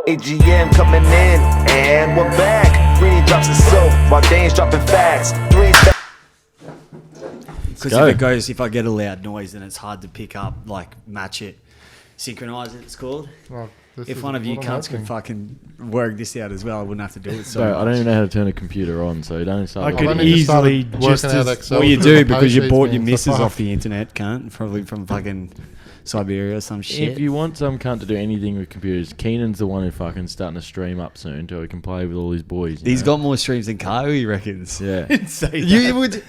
AGM coming in, and we're back. Greeny drops the soap, while Dane's dropping facts. Because if I get a loud noise, then it's hard to pick up, like match it, synchronize it. It's called. Well, if one of you cunts could fucking work this out as well, I wouldn't have to do it. So I don't even know how to turn a computer on, so don't start. I could easily just well, you do because you bought your missus off the internet, cunt, probably from fucking Siberia or some shit. If you want some cunt to do anything with computers, Keanan's the one who fucking starting to stream up soon, so he can play with all his boys. He's got more streams than Kahu, he reckons. Yeah. You would.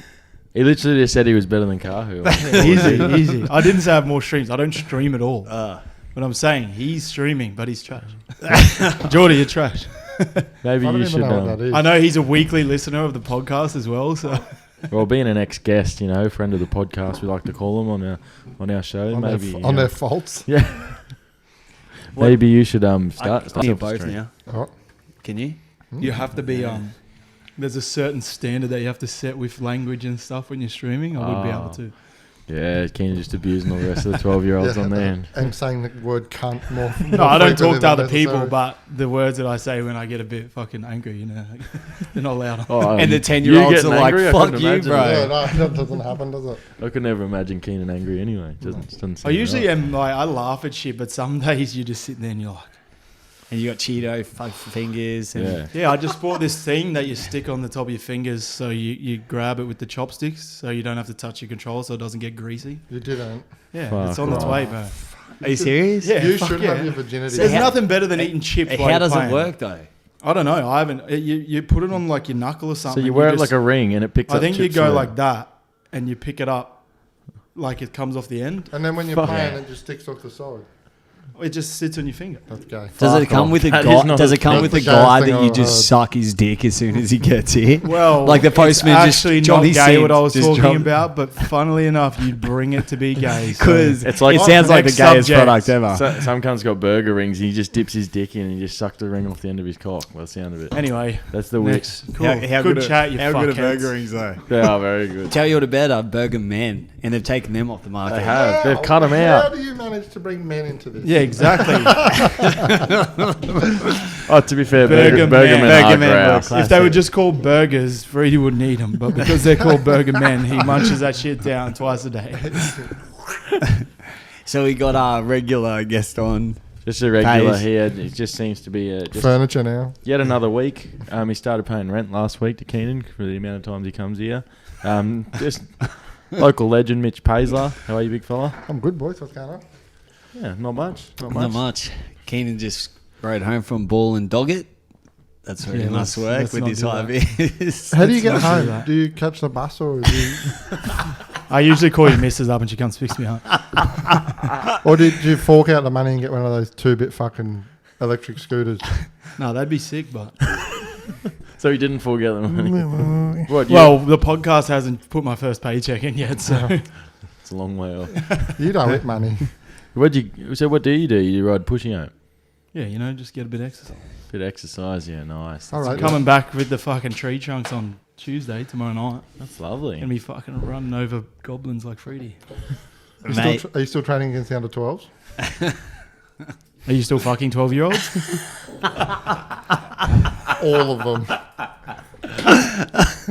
He literally just said he was better than Kahu. Easy. I didn't say I have more streams. I don't stream at all. But I'm saying he's streaming, but he's trash. Jordy, you're trash. Maybe you should. I know he's a weekly listener of the podcast as well. So, well, being an ex-guest, friend of the podcast, we like to call them on our show. On their faults. Yeah. Maybe you should start both now. Oh. Can you? You have to be there's a certain standard that you have to set with language and stuff when you're streaming. I would be able to. Yeah, Keanan just abusing all the rest of the 12-year-olds on there. And saying the word cunt more. No, I don't talk to other people, but the words that I say when I get a bit fucking angry, they're not loud. And the 10-year-olds are like, fuck you, bro. Yeah, no, that doesn't happen, does it? I could never imagine Keanan angry anyway. Just doesn't I usually am like, I laugh at shit, but some days you just sit there and you're like, and you got Cheeto fingers. And yeah, I just bought this thing that you stick on the top of your fingers so you grab it with the chopsticks so you don't have to touch your controller so it doesn't get greasy. You didn't. Yeah, it's on its way, bro. Are you serious? Yeah, you should have your virginity. There's nothing better than eating chips. How does it work, though? I don't know. I haven't. You put it on like your knuckle or something. So you wear it like a ring and it picks up. I think you chips go like that and you pick it up like it comes off the end. And then when you're playing, it just sticks off the side. It just sits on your finger. That's gay. Does it come with a guy? Does it come with a guy that you just suck his dick as soon as he gets here? Well, like the postman just actually Johnny not gay. What I was talking talking about, but funnily enough, you'd bring it to be gay because it's like it sounds like the gayest product ever. Some cunt's got burger rings. He just dips his dick in and he just sucks the ring off the end of his cock. Well, the sound of it. Anyway, that's the next. Cool. How good chat. You how good are fuckheads. burger rings though? They are very good. Tell you what about Burger Men, and they've taken them off the market. They have. They've cut them out. How do you manage to bring men into this? Yeah, exactly. To be fair, Burger Men are great. If they were just called burgers, Freddie wouldn't eat them. But because they're called Burger Men, he munches that shit down twice a day. So we got our regular guest on. Just a regular here. It just seems to be furniture now. Yet another week. He started paying rent last week to Keanan for the amount of times he comes here. Just local legend Mitch Paesler. How are you, big fella? I'm good, boys. What's going on? Yeah, not much. Not much. Keanan just rode home from Ball and Doggett. That's where he must work with his high vis. How do you get home? Do you catch the bus or do you... I usually call your missus up and she comes fix me home. Or did you fork out the money and get one of those 2-bit fucking electric scooters? No, that'd be sick, but... So he didn't forget the money. Well, the podcast hasn't put my first paycheck in yet, so... It's a long way off. You don't get money. What do you do? You ride pushing out? Yeah, just get a bit of exercise. Bit of exercise, yeah, nice. All right. Coming back with the fucking tree trunks on Tuesday, tomorrow night. That's lovely. Gonna be fucking running over goblins like Freddy. Are you still training against the under 12s? Are you still fucking 12-year-olds? All of them.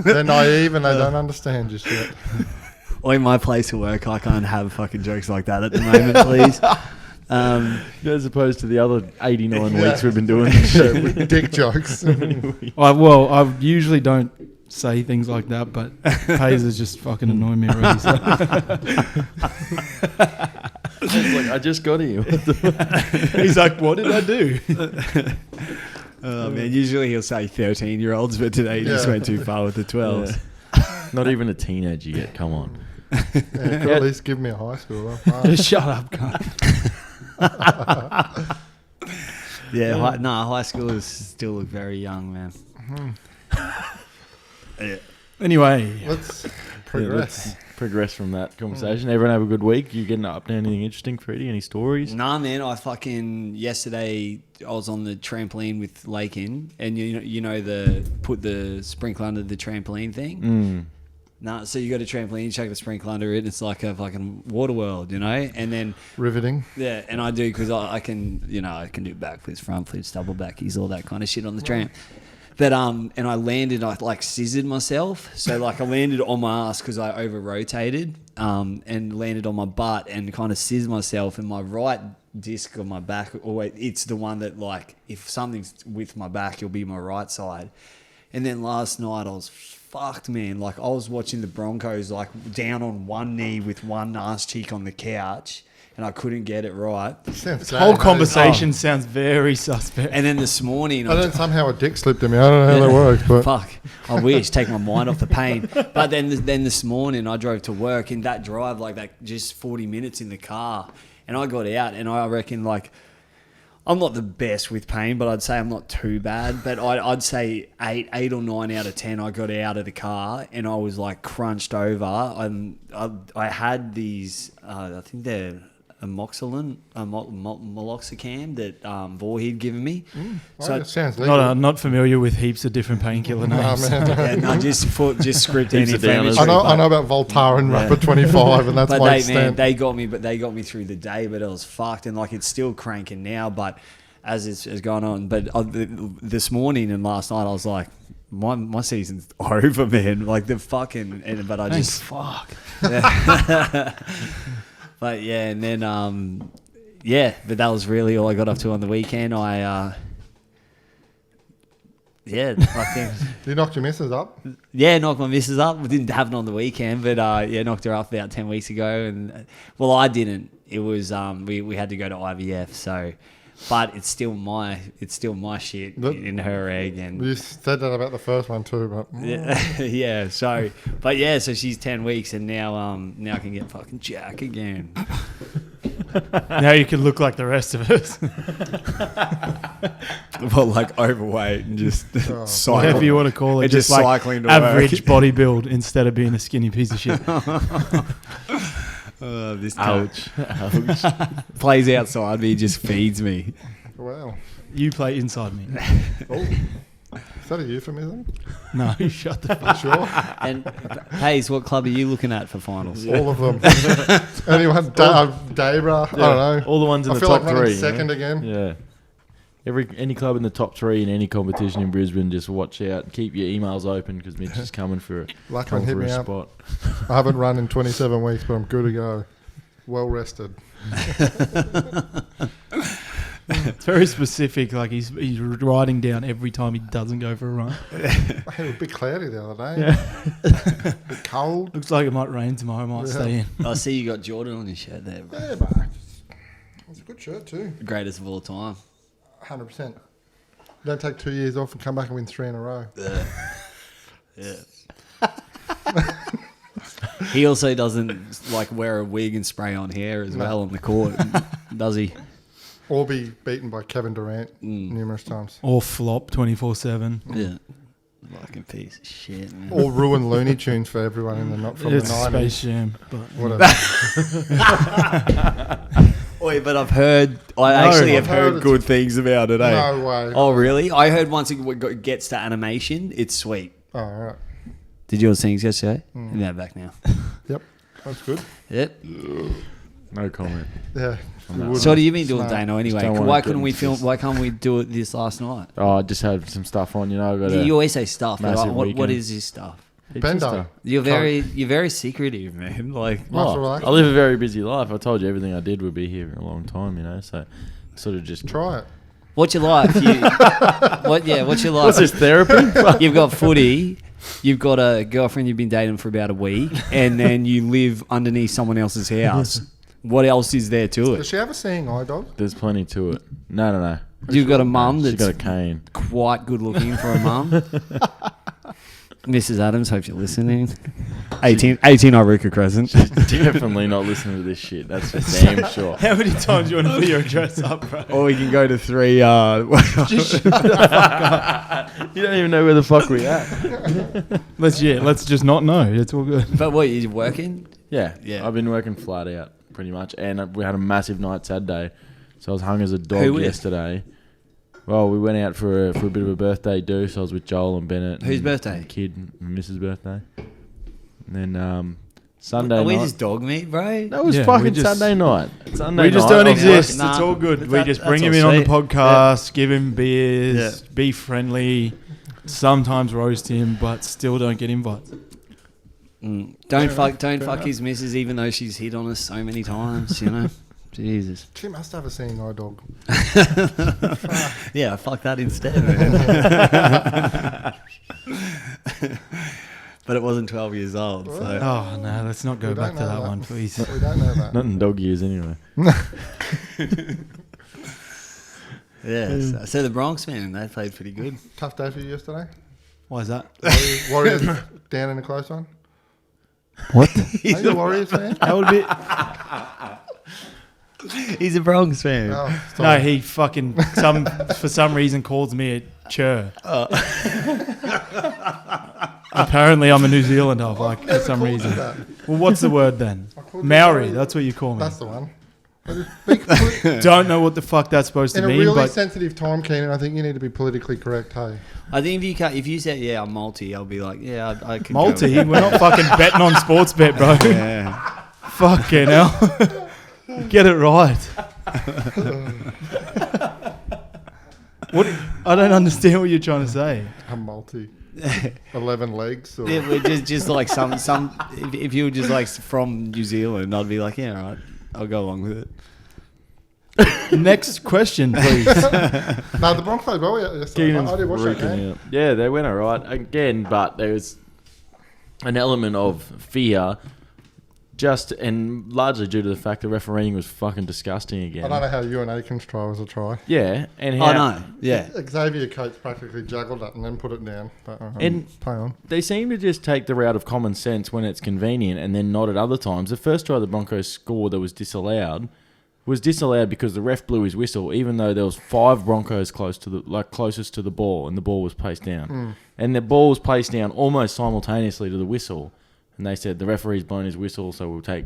They're naive and they don't understand just yet. Or in my place of work, I can't have fucking jokes like that at the moment, please. As opposed to the other 89 weeks we've been doing this show with dick jokes. I usually don't say things like that, but Paesler's just fucking annoying me already. So. It's like, I just got here. He's like, what did I do? Oh, man, usually he'll say 13-year-olds, but today he just went too far with the 12s. Yeah. Not even a teenager yet, come on. Yeah, could at least give me a high schooler. Just shut up, cunt. High schoolers still look very young, man. Yeah. Anyway, let's progress. Let's progress from that conversation. Everyone have a good week. You getting up to anything interesting, Freddie? Any stories? Nah, man. Yesterday I was on the trampoline with Lakin, and you know the put the sprinkler under the trampoline thing. No, so you got a trampoline, you chuck the sprinkler under it, and it's like a fucking water world, you know? And then, Riveting. yeah, and I do because I can, I can do backflips, front flips, double backies, all that kind of shit on the tramp. But, and I landed, I like scissored myself. So like I landed on my ass because I over rotated, and landed on my butt and kind of scissored myself, and my right disc of my back, it's the one that like, if something's with my back, it'll be my right side. And then last night I was fucked, man. Like I was watching the Broncos like down on one knee with one ass cheek on the couch, and I couldn't get it right. This whole conversation sounds very suspect. And then this morning, I don't know, somehow a dick slipped in me. I don't know how that works, but fuck, I wish, take my mind off the pain. But then this morning I drove to work, and that drive, like that, just 40 minutes in the car, and I got out, and I reckon like, I'm not the best with pain, but I'd say I'm not too bad. But I'd say 8 or 9 out of 10. I got out of the car and I was like crunched over. I had these, I think they're amoxicillin, meloxicam that Vorheed given me. So it sounds legal. Not familiar with heaps of different painkiller names. Just script anti-inflammatory. I know about Voltaren, Rapid 25, and that's but my they got me through the day, but it was fucked, and like it's still cranking now. But as it's gone on, but this morning and last night, I was like, my season's over, man. Like the fucking, but I Thanks, just fuck. But yeah, and then but that was really all I got up to on the weekend. I think You knocked your missus up? knocked my missus up. We didn't have it on the weekend, but knocked her up about 10 weeks ago. And well, I didn't. It was we had to go to IVF, so. But it's still my shit in her egg, and You said that about the first one too, but yeah. So she's 10 weeks, and now I can get fucking Jack again. Now you can look like the rest of us. Well, like overweight and just cycle. Whatever you want to call it. And just like cycling to average work. body build instead of being a skinny piece of shit. This Ouch. plays outside me, just feeds me. wow. You play inside me. Oh. Is that a euphemism? No, you shut the fuck. Sure. And Hayes, what club are you looking at for finals? All of them. Anyone? Debra? I don't know. All the ones in I the feel top like running three. second again. Yeah. Any club in the top three in any competition in Brisbane, just watch out. Keep your emails open because Mitch is coming for Luckman hit me up. spot. I haven't run in 27 weeks, but I'm good to go. Well rested. It's very specific. Like he's writing down every time he doesn't go for a run. I had a bit cloudy the other day. Yeah. A bit cold. Looks like it might rain tomorrow. Might stay in. I see you got Jordan on your shirt there, bro. Yeah, but it's a good shirt too. Greatest of all time. 100%. Don't take 2 years off and come back and win 3 in a row. Yeah. He also doesn't like wear a wig and spray on hair as well on the court, does he? Or be beaten by Kevin Durant numerous times. Or flop 24/7. Yeah. Fucking piece of shit, man. Or ruin Looney Tunes for everyone in the not from It's the 90s. Space Jam, but Whatever. Oi, but I've heard, I've heard good things about it, eh? No way. Oh, really? I heard once it gets to animation, it's sweet. Oh, all right. Did yours things yesterday? Yeah, back now. Yep. That's good. Yep. No comment. Yeah. So what have you been doing, Smart. Dano, anyway? Just don't Why wanna couldn't get we into film? this. Why can't we do it this last night? Oh, I just had some stuff on, I got You always say stuff, but massive what weekend. is this stuff? Bendo. You're very secretive, man. Like, Muscle Oh, relax. I live a very busy life. I told you everything I did would be here for a long time, so sort of just Try it. what's your life? What's your life? What's this, therapy? You've got footy. You've got a girlfriend you've been dating for about a week, and then you live underneath someone else's house. What else is there to Does it? she have a seeing eye, dog? There's plenty to it. No. You've got a mum She's got a that's cane. quite good looking for a mum. Mrs. Adams, hope you're listening. 18 Iruka Crescent. Definitely not listening to this shit. That's for damn sure. how many times do you want to put your address up, bro? Or we can go to 3. Just shut the fuck up. You don't even know where the fuck we at. Let's just not know. It's all good. But what, you working? Yeah. Yeah. I've been working flat out pretty much, and we had a massive night Saturday, so I was hung as a Who dog with? yesterday. Well, we went out for a bit of a birthday do, so I was with Joel and Bennett. Whose and birthday? the kid, and Mrs. birthday. And then Sunday Are we night. just dog meat, bro? That was Yeah, we fucking just- Sunday night. Sunday We just night, don't I was exist. Nah, it's all good. We that- just that's bring him all in on the sweet. podcast, give him beers, be friendly, sometimes roast him, but still don't get invites. Don't fuck his missus, even though she's hit on us so many times. You know, Jesus. She must have a seeing eye dog. Yeah, fuck that instead, man. But it wasn't 12 years old, so. Oh, no, let's not go We back don't to know that that. one, please. We don't know that. Not in dog years anyway. Yeah, so the Bronx, man, they played pretty good. Tough day for you yesterday. Why is that? Warriors down in a close one. What? Are you a Warriors fan? That would be... He's a Bronx fan. Oh, No, sorry. he fucking for some reason calls me a chur. Apparently, I'm a New Zealander, like for some reason. That. Well, what's the word then? called you Maori. Maori. That's what you call me. That's the one. In Don't know what the fuck that's supposed to a mean, really but sensitive time, Keanan, I think you need to be politically correct, hey? I think if you said, yeah, I'm multi, I'll be like, yeah, I could multi. go. We're not fucking betting on sports bet, bro. Yeah. Fucking hell. Get it right. What? I don't understand what you're trying to say. A multi. 11 legs. Or Yeah, we're just like some if you were just like from New Zealand, I'd be like, yeah, all right, I'll go along with it. Next question, please. No, the Broncos played well yesterday. Keenan's I did watch that freaking game. out. Yeah, they went all right again, but there was an element of fear, and largely due to the fact the refereeing was fucking disgusting again. I don't know how you and Aiken's try was a try. Yeah, and how I know, yeah. Xavier Coates practically juggled it and then put it down. But, And- play on. they seem to just take the route of common sense when it's convenient, and then not at other times. The first try the Broncos scored that was disallowed because the ref blew his whistle, even though there was 5 Broncos closest to the ball, and the ball was placed down. And the ball was placed down almost simultaneously to the whistle. And they said the referee's blown his whistle, so we'll take,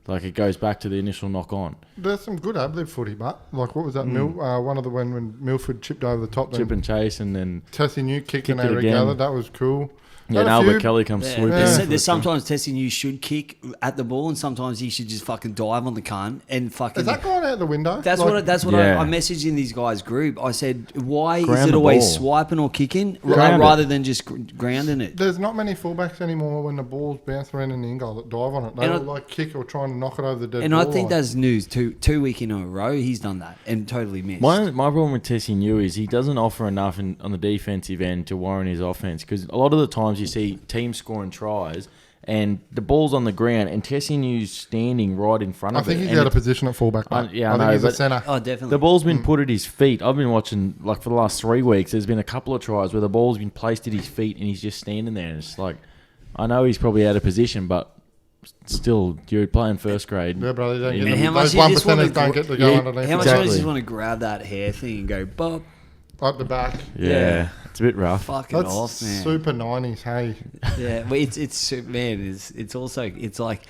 it goes back to the initial knock on. There's some good ad-lib footy, but what was that? One of the when Milford chipped over the top. Chip and chase, and then Tessie New kicked Kicked and they it again. regathered. That was cool. yeah, and Had a Albert few- Kelly comes Yeah. swooping. Yeah. There's sometimes testing you should kick at the ball, and sometimes you should just fucking dive on the cunt and fucking. Is that going out the window? That's Like, what Yeah. I messaged in these guys' group. I said, why Ground is it the always ball. swiping or kicking Ground it. rather than just grounding it? There's not many fullbacks anymore when the ball's bounce around in the in goal that dive on it. They And will kick or try and knock it over the dead And ball I think line. that's news. Two week in a row, he's done that and totally missed. My problem with Tessie New is he doesn't offer enough on the defensive end to warrant his offense, because a lot of the times you see teams scoring tries and the ball's on the ground and Tessie New's standing right in front I of think it. he's and out of position at fullback. I- mate. yeah, I I think know, he's a but- centre. Oh, definitely. the ball's been put at his feet. I've been watching, for the last 3 weeks, there's been a couple of tries where the ball's been placed at his feet and he's just standing there. And it's like, I know he's probably out of position, but still, you're playing first grade. Yeah, brother. Don't And get how them. much Those you one just wanna percenters don't get to go Yeah. underneath. How much Exactly. do you just want to grab that hair thing and go, bop, At the back. Yeah, it's a bit rough. fucking That's off, man. super 90s. Hey, Yeah, well, it's man, it's also, it's like,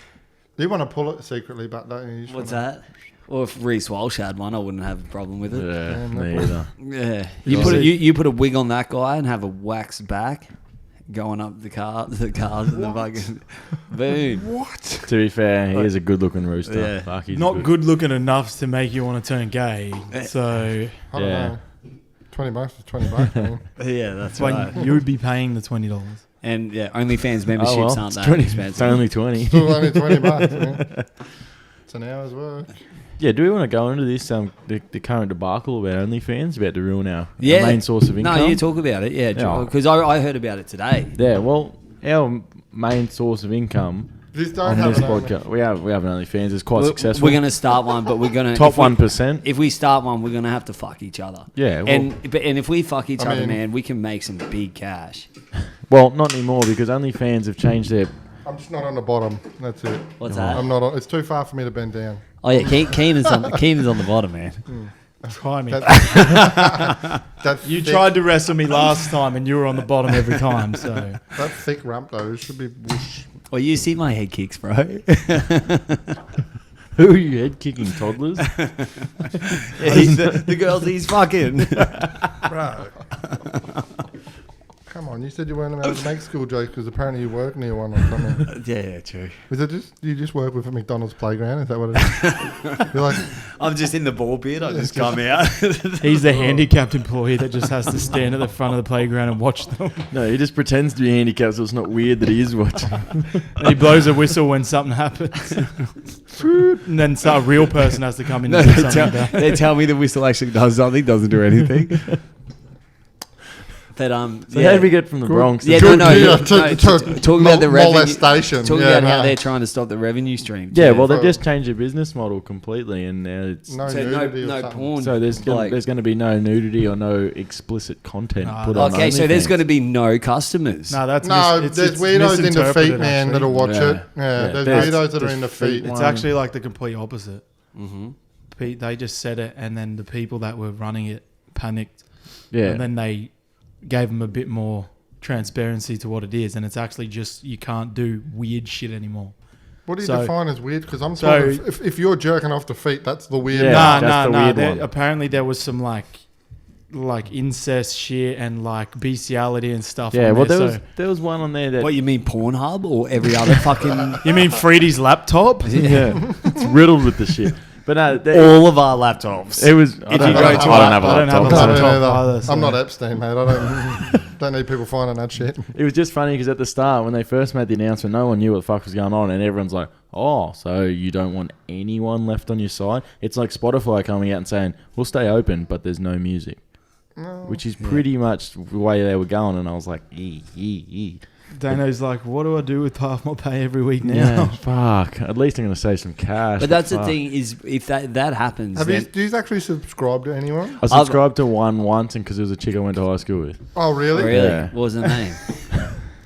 you want to pull it secretly, but don't you? Just what's wanna- that? Well, if Reece Walsh had one, I wouldn't have a problem with it. Yeah, no me problem. either. Yeah, Yeah. you put a wig on that guy and have a wax back, going up the cars and the fucking boom. What? To be fair, he is a good-looking rooster. Yeah. Fuck, he's Not good looking enough to make you want to turn gay. So I don't Yeah. know. $20 is $20, man. Yeah, that's when right. you would be paying the $20. And yeah, OnlyFans Oh, memberships well, aren't it's that 20 expensive. It's only 20. Still only $20, man. It's an hour's work. Yeah, do we want to go into this the current debacle about OnlyFans, about to ruin our Yeah. main source of income? No, you talk about it, yeah, Yeah. because I heard about it today. Yeah, well, our main source of income This don't on have this an only- podcast, we have an OnlyFans. It's quite successful. We're going to start one, but we're going to Top 1%. If we start one, we're going to have to fuck each other. Yeah, well- and if we fuck each I other, mean- man, we can make some big cash. Well, not anymore, because OnlyFans have changed their... I'm just not on the bottom. That's it. What's that? I'm not on. It's too far for me to bend down. Oh yeah, Keanan's on the bottom, man. Try me. That You thick, tried to wrestle me last time and you were on the bottom every time. So that thick rump though. It should be whoosh. Well, you see my head kicks, bro. Who are you head-kicking toddlers? The girls he's fucking. Bro. Come on, you said you weren't allowed to make school jokes because apparently you work near one or something. Yeah, true. Is it just you just work with a McDonald's playground? Is that what it is? You're like, I'm just in the ball pit. I just come out. He's the handicapped employee that just has to stand at the front of the playground and watch them. No, he just pretends to be handicapped, so it's not weird that he is watching. And he blows a whistle when something happens. And then a real person has to come in No, and do something about it. they tell me the whistle actually does something, doesn't do anything. But So how did we get from the Bronx? Yeah, talking about the revenue. molestation. Talking Yeah, about how no. they're trying to stop the revenue stream. Yeah, well, they've just changed their business model completely, and now it's No So nudity or no something. porn. so there's going to be no nudity or no explicit content Nah, put on. Okay, so there's OnlyFans. going to be no customers. No, that's No, it's there's weirdos in the misinterpreted, feet, man, actually. that'll watch Yeah. it. Yeah, there's There's- weirdos that are there's in the feet feet. It's one. actually like the complete opposite. Mm-hmm. They just said it, and then the people that were running it panicked, Yeah, and then they gave them a bit more transparency to what it is, and it's actually just you can't do weird shit anymore. What do you So- define as weird? Because I'm So- talking, if you're jerking off the feet, that's the weird. Yeah, one. that's the weird There- one. Apparently, there was some like incest shit and like bestiality and stuff. yeah. on Well, there, there was one on there that What, you mean Pornhub or every other fucking... You mean Freedy's laptop? yeah, it's riddled with the shit. But no, all of our laptops. it was. I you don't go know. to I don't have a I don't have laptop. a I'm not, laptop either. either, so- I'm not Epstein, mate. I don't need people finding that shit. It was just funny because at the start, when they first made the announcement, no one knew what the fuck was going on, and everyone's like, "Oh, so you don't want anyone left on your site?" It's like Spotify coming out and saying, "We'll stay open, but there's no music," which is pretty much the way they were going. And I was like, Dano's like, what do I do with half my pay every week now? Yeah, fuck. At least I'm going to save some cash. But that's the fuck. thing is, if that happens, Have you? then Do you actually subscribe to anyone? I subscribed to one once, and because it was a chick I went to high school with. Oh, really? really, Yeah. what was the name?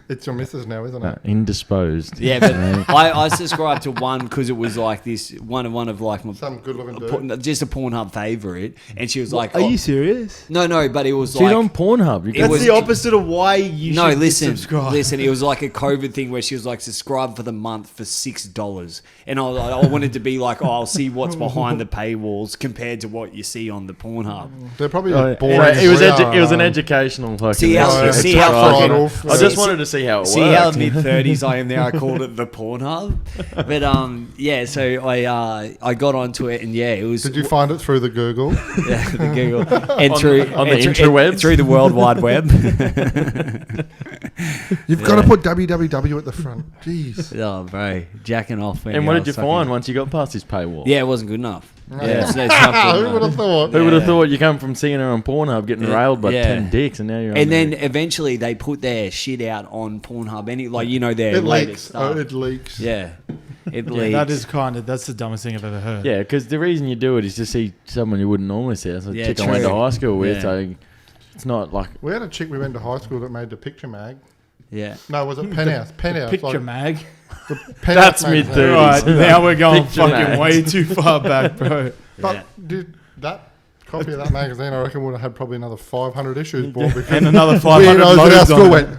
It's your missus now, isn't it? Indisposed. Yeah, but I subscribed to one because it was like this one of like my Some good-looking dude. just a Pornhub favorite, and she was like, Are you serious? No, but it was She's like on Pornhub. You It can- was- That's the opposite of why you no, should listen, subscribe. listen. It was like a COVID thing where she was like, subscribe for the month for $6, and I wanted to be like, oh, I'll see what's behind the paywalls compared to what you see on the Pornhub. They're probably Oh, as boring. anyway, as it was we are, it was an though. educational fucking. See how- message. see how Right. fucking- I just see- wanted to see how it See worked. how mid-30s I am now? I called it the Pornhub, but yeah. So I got onto it, and yeah, it was. Did you find it through the Google? Yeah, the Google and through on the and interwebs? through the World Wide Web. You've got to put www at the front. Jeez. Oh, bro, jacking off. And what did you find once you got past this paywall? Yeah, it wasn't good enough. Yeah. so it's not good Who enough. would have thought? Who would have Yeah. thought you come from seeing her on Pornhub getting Yeah. railed by Yeah. 10 dicks, and now you're on And then there. eventually they put their shit out on Pornhub. It Their latest leaks. stuff. Oh, it leaks. Yeah, it Yeah, leaks. that's the dumbest thing I've ever heard. Yeah, because the reason you do it is to see someone you wouldn't normally see. That's a Yeah, chick I went to true. high school with, Yeah. so it's not like... We had a chick we went to high school that made the picture mag. Yeah. No, was it Penthouse? Penthouse. Picture like, mag. the Penthouse That's magazine. mid-30s. Right, now we're going Picture fucking mags. way too far back, bro. But dude, that copy of that magazine, I reckon would have had probably another 500 issues bought because And another 500 weirdos at our loads school on went, it.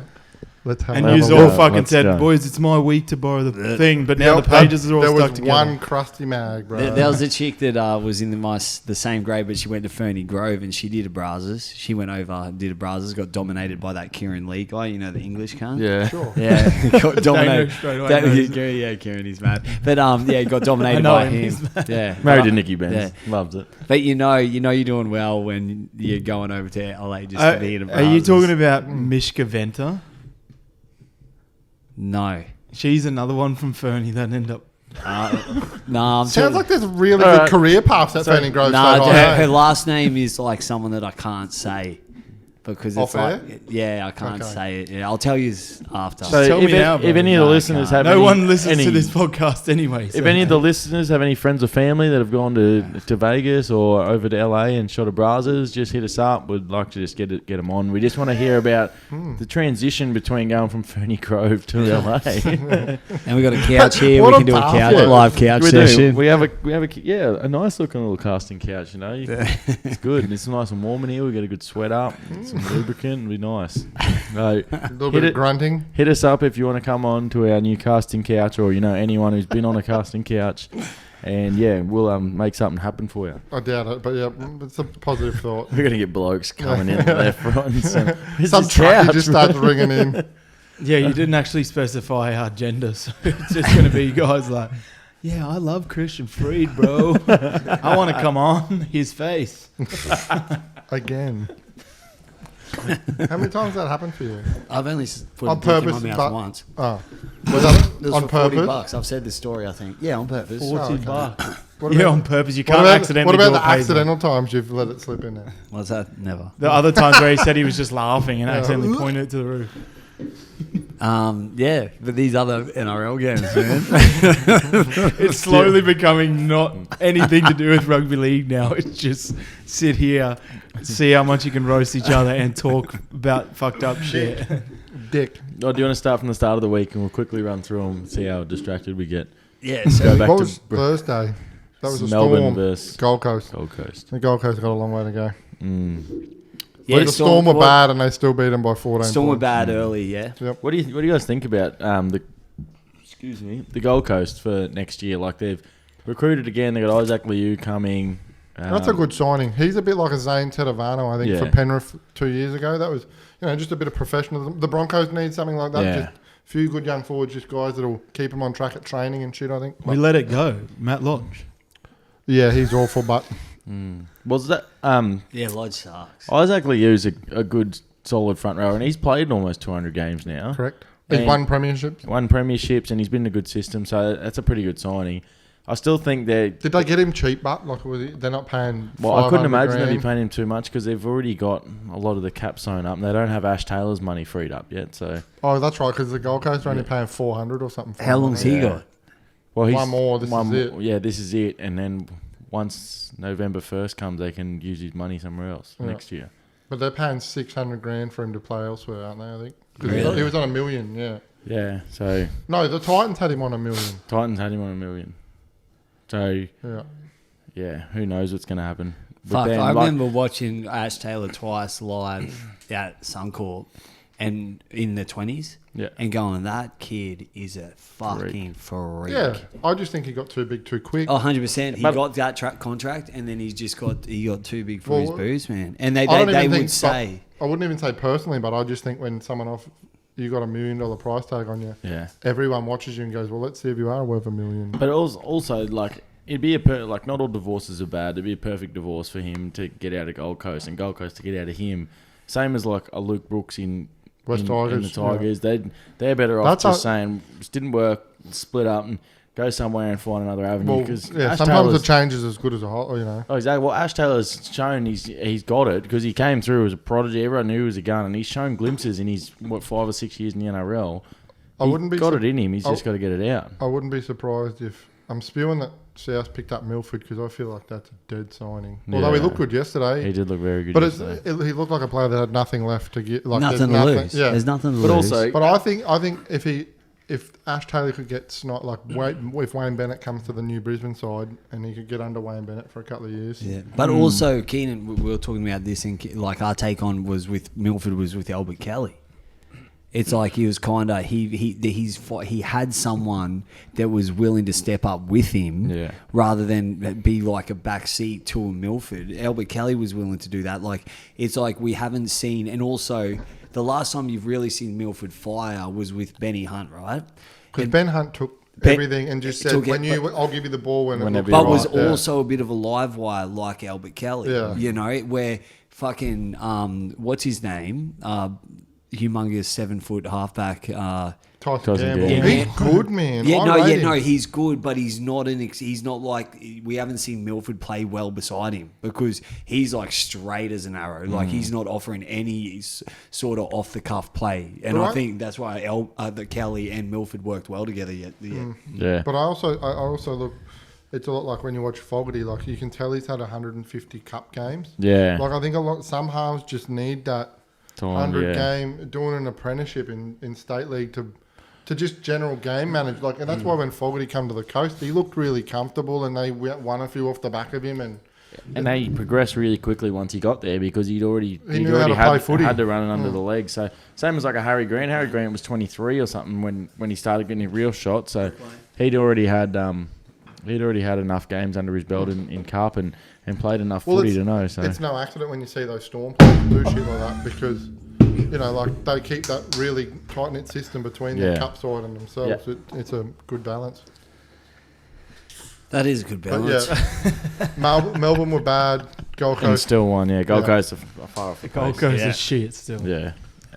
let's have And a you look." all go. fucking Let's said, go. boys, it's my week to borrow the thing. But now Yep, the pages are all there stuck was together. one crusty mag, bro. There was a chick that was in the same grade, but she went to Ferny Grove and she did a Brazzers. She went over and did a Brazzers, got dominated by that Kieran Lee guy, you know, the English cunt. Yeah. Sure. Yeah, got dominated. straight away That- knows. yeah, Kieran, he's mad. But yeah, got dominated I know by him, him. he's Yeah, Married But- to Nicky Benz. yeah. Loves it. But you know you're doing well when you're going over to LA just to be in a Are you Brazzers. talking about Mishka Venter? No. She's another one from Fernie that ended up. No, I'm Sounds talking, like there's really All good right. career paths at Fanning Grove nah, State High. her last name is like someone that I can't say because Off it's like, yeah, I can't Okay. say it. Yeah, I'll tell you after. So Tell if, me now, bro. if any of the No, I listeners can't. have No any, one listens any, to this podcast anyway. If any of the listeners have any friends or family that have gone to Vegas or over to LA and shot a Brazzers, just hit us up. We'd like to just get them on. We just want to hear about the transition between going from Ferny Grove to LA. And we got a couch here. What We a can do a path, couch, yeah. live couch we do. session. We have a nice looking little casting couch. You know, it's good. And it's nice and warm in here. We get a good sweat up, some lubricant. It'll be nice. So, A little bit of grunting. hit us up if you want to come on to our new casting couch, or anyone who's been on a casting couch. And yeah, we'll make something happen for you. I doubt it, but yeah, it's a positive thought. We're gonna get blokes coming in left, right, and centre. Some truck just starts ringing in. Yeah, you didn't actually specify our gender, so it's just going to be guys like, yeah, I love Christian Freed, bro. I want to come on his face. Again. How many times has that happened for you? I've only put On a dick in purpose, my mouth but- once. Oh. Was that It was on for purpose? $40. I've said this story, I think. Yeah, on purpose. $40. What Yeah, about- on purpose. You What can't about, accidentally what about do the a Paesler. accidental times you've let it slip in there? What's that? Never. The other times where he said he was just laughing and accidentally pointed it to the roof. Yeah, but these other NRL games, man. It's slowly becoming not anything to do with rugby league now. It's just sit here, see how much you can roast each other and talk about fucked up shit. Dick. Oh, do you want to start from the start of the week and we'll quickly run through them, see how distracted we get? Yeah, Go so back What to was Thursday? That was a Melbourne storm. versus Gold Coast. Gold Coast. The Gold Coast got a long way to go. yeah, The Storm were bad and they still beat them by 14 Storm were points. bad early, yeah. What do you guys think about the Gold Coast for next year? Like they've recruited again. They got Isaac Liu coming. That's a good signing. He's a bit like a Zane Tedavano, I think, Yeah. for Penrith 2 years ago. That was, just a bit of professionalism. The Broncos need something like that. Yeah. Just a few good young forwards, just guys that'll keep them on track at training and shit, I think. We let it go. Matt Lodge. Yeah, he's awful, but Was that Yeah, Lodge sucks. Isaac Liu's a good solid front rower, and he's played almost 200 games now. correct. He's And- won premierships. Won premierships, and he's been in a good system, so that's a pretty good signing. I still think Did they get him cheap, but they're not paying? well, I couldn't 500 imagine they'd be grand? paying him too much because they've already got a lot of the cap sewn up, and they don't have Ash Taylor's money freed up yet. So, Oh, that's right, because the Gold Coast are only paying 400 or something. For How him, long's I think. he got? well, he's One more, this is it. Yeah, this is it, and then once November 1st comes, they can use his money somewhere else Yeah. next year. But they're paying 600 grand for him to play elsewhere, aren't they? I think. 'Cause Really? he was on $1 million. Yeah. Yeah, so No, the Titans had him on $1 million. Titans had him on $1 million. So Yeah. yeah, who knows what's going to happen? But Fuck, then, I like- remember watching Ash Taylor twice live at Suncorp and in the 20s Yeah. and going, that kid is a fucking freak. Yeah. I just think he got too big too quick. Oh, 100%. He But- got that contract and then he got too big for his Well, boots, man. And they I don't would even think- say, I wouldn't even say personally, but I just think when someone you got $1 million price tag on you, yeah. everyone watches you and goes, well, let's see if you are worth $1 million. But also like it'd be like not all divorces are bad. It'd be a perfect divorce for him to get out of Gold Coast and Gold Coast to get out of him. Same as like a Luke Brooks in West in Tigers, the Tigers. They're better off That's just saying this didn't work, split up and go somewhere and find another avenue. Well, Because yeah, sometimes the change is as good as a whole, Oh, exactly. Well, Ash Taylor's shown he's got it because he came through as a prodigy. Everyone knew he was a gun, and he's shown glimpses in his 5 or 6 years in the NRL. I wouldn't be got su- it in him. He's just got to get it out. I wouldn't be surprised if I'm spewing that South picked up Milford because I feel like that's a dead signing. Although he Yeah. looked good yesterday, He did look very good. but yesterday. he looked like a player that had nothing left to get. Like nothing there's to lose. Yeah, There's nothing to But lose. also, but I think if Ash Taylor could get if Wayne Bennett comes to the new Brisbane side and he could get under Wayne Bennett for a couple of years. Yeah, but also Keanan, we were talking about this, and like our take on was with Milford was with Albert Kelly. It's like he was kind of he had someone that was willing to step up with him, Yeah. rather than be like a backseat to a Milford. Albert Kelly was willing to do that. Like it's like we haven't seen, and also the last time you've really seen Milford fire was with Benny Hunt, right? Because And- Ben Hunt took Ben- everything and just said, took it, I'll give you the ball when it Whenever looks you're But was right." Yeah. also a bit of a live wire like Albert Kelly. Yeah. You know, where fucking what's his name? Humongous 7-foot halfback. Tyson Gamble. Gamble. He's good, man. Yeah, I rate him. he's good, but he's not he's not like we haven't seen Milford play well beside him because he's like straight as an arrow. Like he's not offering any sort of off the cuff play, and I Right. think that's why the Kelly and Milford worked well together. yeah. But I also look. It's a lot like when you watch Fogarty. Like you can tell he's had 150 cup games. Yeah. Like I think some halves just need that Time, 100 yeah. game doing an apprenticeship in state league to just general game manage. Like, and that's why when Fogarty come to the coast, he looked really comfortable, and they won a few off the back of him. And they progressed really quickly once he got there because he'd already knew how to play footy. had to run it under the leg. So same as like a Harry Grant. Harry Grant was 23 or something when he started getting a real shot. So he'd already had He'd already had enough games under his belt in Cup and played enough Well, footy to know. So It's no accident when you see those Storm players do shit like that because, you know, like they keep that really tight-knit system between the Cup side and themselves. Yeah. It's a good balance. That is a good But balance. yeah, Melbourne were bad. Gold and Coast. still won. Yeah, Gold Yeah. Coast are far off the Gold coast. Coast Yeah. is shit still. Yeah.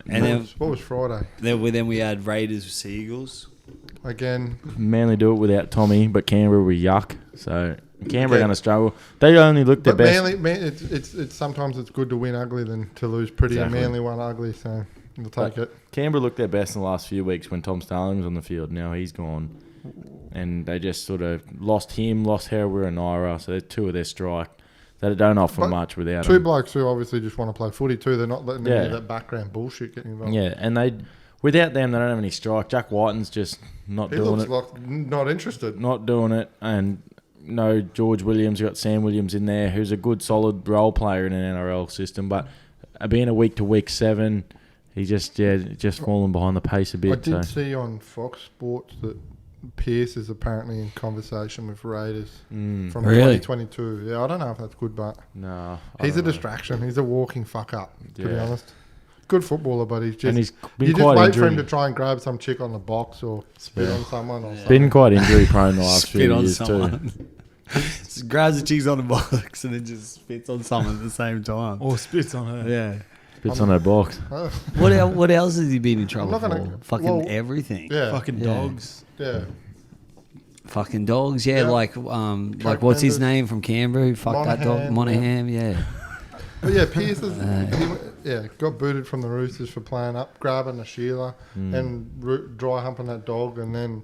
And then, What was Friday? then we had Raiders with Seagulls. Again, Manly do it without Tommy, but Canberra were yuck. So Canberra Yeah. going to struggle. They only look their but best. Manly, it's sometimes it's good to win ugly than to lose pretty. Exactly. And Manly won ugly, so we'll take it. Canberra looked their best in the last few weeks when Tom Starling was on the field. Now he's gone. And they just sort of lost him, lost Herwer and Ira. So they're two of their strike. They don't offer But much without Two them. blokes who obviously just want to play footy too. They're not letting any Yeah. of that background bullshit get involved. Yeah, and without them, they don't have any strike. Jack Whiten's just not He doing looks it. like not interested. Not doing it. And no George Williams. You got Sam Williams in there, who's a good, solid role player in an NRL system. But being a week-to-week 7, he just falling behind the pace a bit. I did so. see on Fox Sports that Pearce is apparently in conversation with Raiders from Really? 2022. Yeah, I don't know if that's good, but No, I he's a don't know. distraction. He's a walking fuck up, to be Yeah. honest. Good footballer, but he's just And he's been you just quite wait for him injury. to try and grab some chick on the box or spit on someone or something. Been quite injury prone the last Spit few on years too. someone. Just grabs the cheese on the box and then just spits on someone at the same time. Or spits on her. Yeah. Spits on her box. Oh, What else has he been in trouble not for? gonna- Fucking well, everything. yeah, Fucking Yeah. dogs. yeah. Fucking dogs. Yeah, Yeah. like what's his Coke name from Canberra? Who fucked that dog? Monahan, Monahan. Yeah. But yeah, Pearce is, got booted from the Roosters for playing up, grabbing a Sheila and dry humping that dog, and then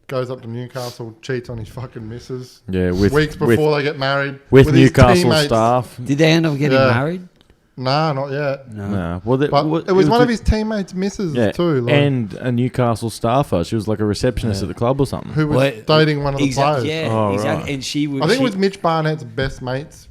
goes up to Newcastle, cheats on his fucking missus. Yeah, with Weeks before they get married. with his Newcastle teammates. staff. Did they end up getting Yeah. married? Nah, not yet. No. No, well, But it was one of his teammates' missus too. Like, and a Newcastle staffer. She was like a receptionist at the club or something. who was Well, dating one of the players. Yeah, Oh, exactly. right. And she was. I think it was Mitch Barnett's best mate's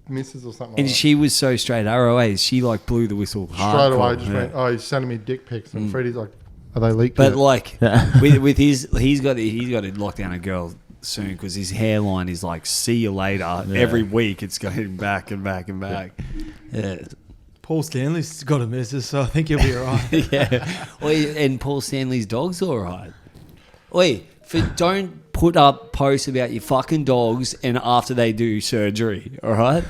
missus or something And like she was so straight ROAs. She like blew the whistle that. hard. Straight away just went, oh, he's sending me dick pics. And Freddie's like, are they leaked But yet? like Yeah. with his, he's got to lock down a girl soon because his hairline is like see you later. Yeah. Every week it's going back and back and back. Yeah. Paul Stanley's got a missus, so I think he'll be alright. Yeah. Oi, and Paul Stanley's dog's all right. Oi, don't put up posts about your fucking dogs and after they do surgery, all right?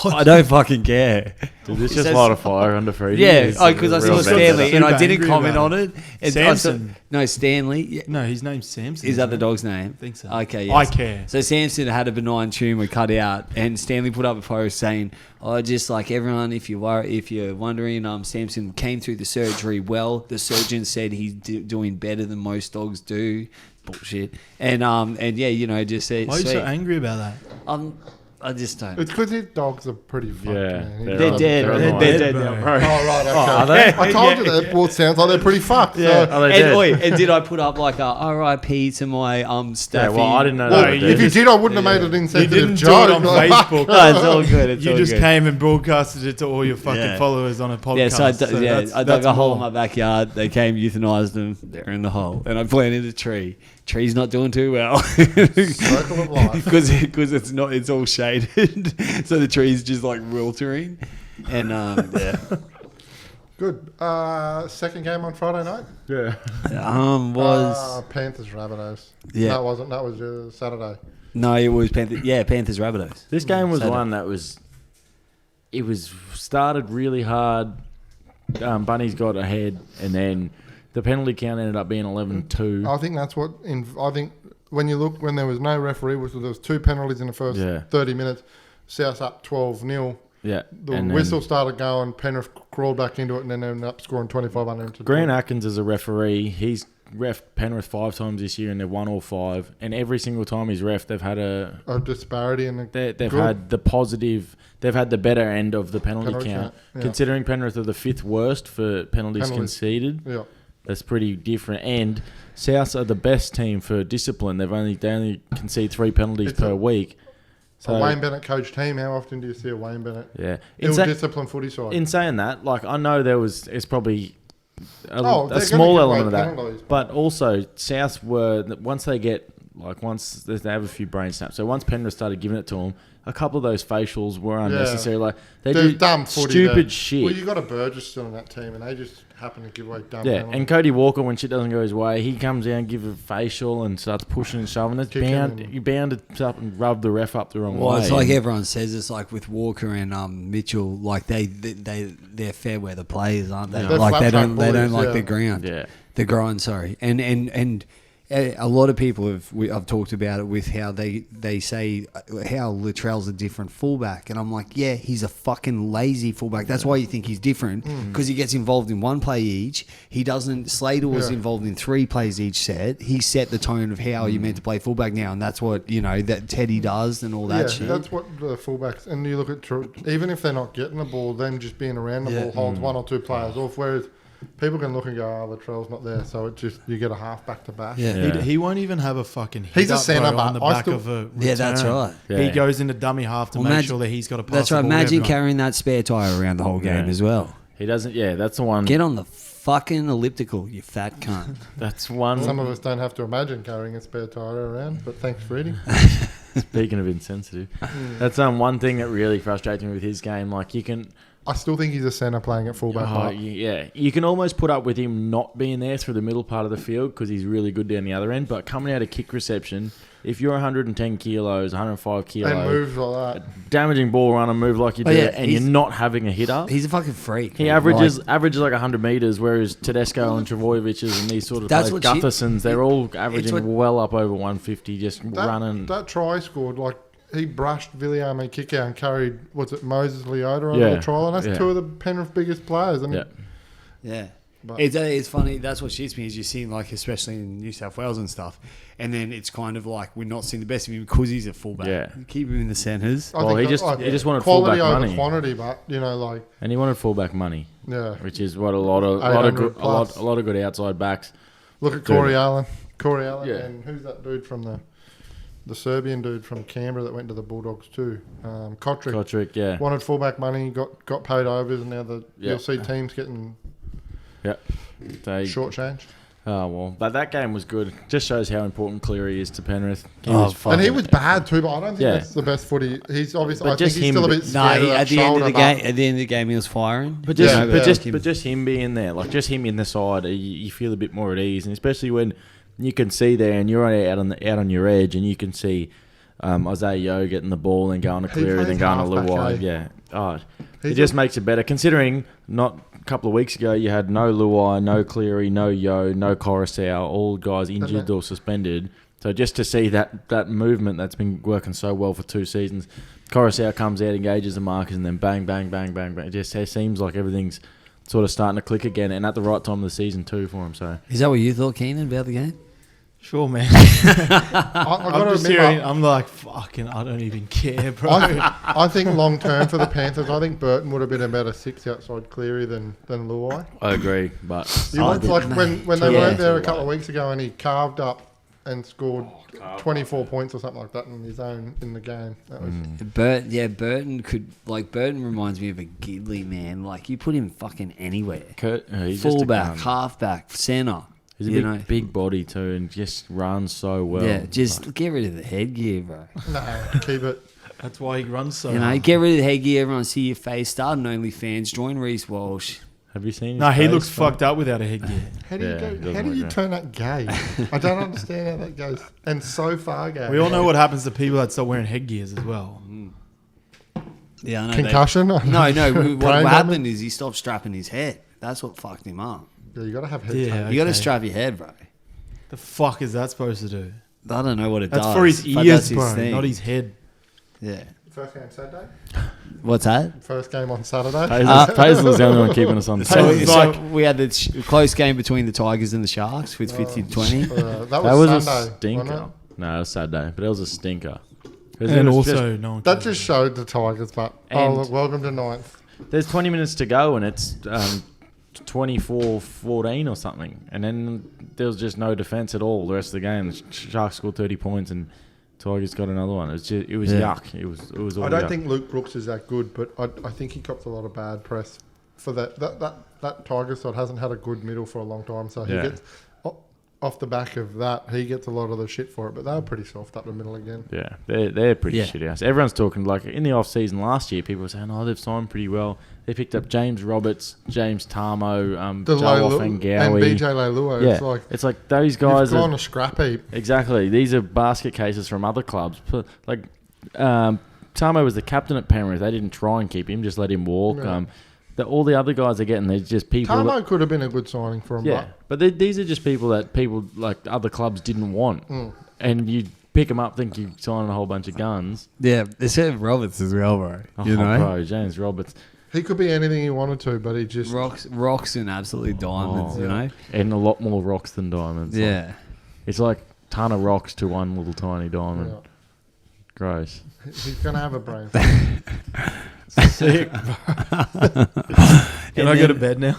I don't fucking care. Did this just Says- light a fire under Freddie? Yeah, He's because I a saw real Stanley vendetta. and I Super didn't angry comment about on it. And Samson. No, Stanley. Yeah. No, his name's Samson. Is that the isn't it? dog's name? I think so. Okay, yes. I care. So Samson had a benign tumour cut out, and Stanley put up a post saying, "Oh, just like everyone, if you're wondering, Samson came through the surgery well. The surgeon said he's doing better than most dogs do. Bullshit. And yeah, you know, just say, Why are you so angry about that? I just don't. It's because his dogs are pretty fucked, Yeah, man. They're They're dead. annoying. They're dead bro. now, bro. Oh, right, okay. are they? I told you that. Well, it sounds like they're pretty fucked. Yeah. So. Are they And, dead? oi, and did I put up like a R.I.P. to my Yeah, Staffy? well, I didn't know Well, that. if you did, I wouldn't have made it You insensitive didn't do joke. it on Facebook. No, it's all good. It's You all just good. came and broadcasted it to all your fucking Yeah. followers on a podcast. Yeah, so I that's- dug that's a hole in more. my backyard. They came, euthanized them. They're in the hole, and I planted a tree. Tree's not doing too well Circle of life. because it's not. It's all shaded, so the tree's just like wiltering. And yeah, Good. Second game on Friday night. Yeah. was Panthers Rabbitohs. Yeah. That wasn't. That was Saturday. no, it was Panthers. Yeah, Panthers Rabbitohs. This game was Saturday. one that was. It was started really hard. Bunnies got ahead, and then the penalty count ended up being 11-2. I think that's what. I think when you look when there was no referee, there was 2 penalties in the first Yeah. 30 minutes. South up 12-0. Yeah. The and then whistle started going. Penrith crawled back into it, and then ended up scoring 25 under him. Grant Atkins is a referee. He's ref Penrith 5 times this year, and they've won all 5. And every single time he's ref, they've had a disparity in the. they've Good. had the positive. They've had the better end of the penalty Penalty count. count, yeah. Considering Penrith are the 5th worst for penalties conceded, Yeah. that's pretty different. And Souths are the best team for discipline. They only concede 3 penalties It's per a- week. A Wayne Bennett coach team. How often do you see a Wayne Bennett Yeah. In, ill-disciplined footy side? in saying that, like I know it's probably Oh, they're a small gonna give element of away that, penalties. but also South were once they get Like once they have a few brain snaps. So once Penrith started giving it to him, a couple of those facials were unnecessary. Like they There's do dumb footy stupid there. shit. Well, you got a Burgess still in that team, and they just happen to give away dumb. Yeah, penalties. and Cody Walker, when shit doesn't go his way, he comes out and gives a facial and starts pushing and shoving. It's Kicking bound, and- you're bound to up and rub the ref up the wrong Well, way. it's like everyone says. It's like with Walker and Mitchell. Like they're fair weather players, aren't they? They're Like flat track they don't bullies, like yeah. the ground. Yeah. The grind. Sorry, and a lot of people I've talked about it with how they say how Latrell's a different fullback, and I'm like, yeah, he's a fucking lazy fullback. That's why you think he's different, because he gets involved in one play each. He doesn't. Slater was Yeah. involved in 3 plays each set. He set the tone of how you're meant to play fullback now, and that's what that Teddy does and all that shit. That's what the fullbacks. And you look at even if they're not getting the ball, them just being around the ball holds 1 or 2 players off. Whereas people can look and go, "Oh, Latrell's not there," so it just you get a half back to back. Yeah. Yeah. He won't even have a fucking hit He's a up, centre, bro, on but the I back still- of a Yeah, that's return. right. Yeah. He goes into dummy half to Well, make imagine- sure that he's got to pass That's the right. ball to Imagine everyone. carrying that spare tire around the whole game Yeah. as well. He doesn't. Yeah, that's the one. Get on the fucking elliptical, you fat cunt. That's one. Some of us don't have to imagine carrying a spare tire around, but thanks, Freddie. Speaking of insensitive, that's one thing that really frustrates me with his game. Like you can. I still think he's a centre playing at fullback. but Yeah, you can almost put up with him not being there through the middle part of the field because he's really good down the other end. But coming out of kick reception, if you're 110 kilos, 105 kilos, and moves like that. damaging ball runner, move like you do, yeah, and you're he's- not having a hit up. He's a fucking freak. He man. averages Like, like 100 meters, whereas Tedesco and Travojeviches and these sort of That's players, what she- Guthersons, they're all averaging what- well up over 150, just running. That try scored like he brushed Villiame kick out and carried Moses Leota over Yeah, the trial, and that's yeah. 2 of the Penrith biggest players. And Yeah, yeah. But- It's funny. That's what shits me is you're seeing, like, especially in New South Wales and stuff, and then it's kind of like we're not seeing the best of him because he's a fullback. Yeah. Keep him in the centres. I Well, think he just wanted quality fullback over money. quantity, but like and he wanted fullback money, yeah. which is what a lot of 800 plus. good outside backs. Look at Corey Allen, Yeah. and who's that dude from the Serbian dude from Canberra that went to the Bulldogs too? Kotrick. Kotrick, yeah, Wanted fullback money, got paid overs, and now Yeah. you'll see teams getting yeah. They, shortchanged. oh well, but that game was good. Just shows how important Cleary is to Penrith. He Oh, was fuck. And he fucking- was bad too, but I don't think Yeah. that's the best footy. He's obviously. But I think just he's him still a be- bit No, scared of that at the end of the shoulder, game, but- at the end of the game, he was firing. But just, Yeah, but yeah. just, but just him being there, like just him in the side, you feel a bit more at ease, and especially when you can see there, and you're out on your edge, and you can see Isaiah Yeo getting the ball and going to He Cleary, then plays going to halfback, Luai. eh? Yeah, oh, He's it just a- makes it better. Considering not a couple of weeks ago, you had no Luai, no Cleary, no Yeo, no Coruscant, all guys injured or suspended. So just to see that movement that's been working so well for 2 seasons, Coruscant comes out, engages the markers, and then bang, bang, bang, bang, bang. It just seems like everything's sort of starting to click again, and at the right time of the season too for him. So Is that what you thought, Keanan, about the game? Sure, man. I I'm got to just hearing. admit, I'm like, fucking. I don't even care, bro. I think long term for the Panthers, I think Burton would have been a better 6 outside Cleary than Luai. I agree, but You looked like when they Yeah. weren't there a couple of weeks ago, and he carved up and scored 24 points or something like that in his own in the game. That was Burton reminds me of a Gidley, man. Like, you put him fucking anywhere. he's just a Fullback, gun. halfback, centre. He's a big body too, and just runs so well. Yeah, just get rid of the headgear, bro. no, keep it. That's why he runs so. You know, hard. get rid of the headgear. Everyone see your face. Start an OnlyFans. Join Reece Walsh. Have you seen? His No, he face, looks bro? fucked up without a headgear. How do you Yeah, it go? doesn't How do look you great. turn that gay? I don't understand how that goes, and so far gay. We all know what happens to people that start wearing headgears as well. Yeah, I know. Concussion? No, what Brain happened is he stopped strapping his head. That's what fucked him up. Yeah, you got to have head Yeah. tape. You got to Okay. strap your head, bro. The fuck is that supposed to do? I don't know what it That's does. for his but ears, that's his bro, thing. not his head. Yeah. First game Saturday. What's that? First game on Saturday. Paesler's the only one keeping us on the So, side. so we had the close game between the Tigers and the Sharks with 50-20. That That was was Sunday. a stinker. wasn't No, it was Saturday, but it was a stinker. 'Cause And it was also, no one it? That cares. just showed the Tigers, but And- look, welcome to ninth. there's 20 minutes to go, and it's 24-14 or something, and then there was just no defense at all the rest of the game. The Sharks scored 30 points, and Tigers got another one. It was Yeah. yuck. It was all I don't yuck. think Luke Brooks is that good, but I think he copped a lot of bad press for that. That Tigers side hasn't had a good middle for a long time, so he Yeah. gets. off the back of that, he gets a lot of the shit for it. But they were pretty soft up the middle again. Yeah, they're pretty Yeah. shit house. Everyone's talking like in the off season last year. People were saying, "Oh, they've signed pretty well." They picked up James Roberts, James Tarmo, Joe and Offengawi. BJ Leilua. Yeah, it's like those guys. You've gone a scrap heap. Exactly. These are basket cases from other clubs. Like Tarmo was the captain at Penrith. They didn't try and keep him; just let him walk. Yeah. All the other guys are getting, they're just people. Tarmo could have been a good signing for him. Yeah, but these are just people that people like other clubs didn't want, and you pick them up, think you're signing a whole bunch of guns. Yeah, they said Roberts as well, bro. Oh, You know, bro, James Roberts. He could be anything he wanted to, but he just rocks and absolutely diamonds. You know, And a lot more rocks than diamonds. yeah. It's like ton of rocks to one little tiny diamond. Yeah. Gross. He's gonna have a brain. Sick. Can I go to bed now?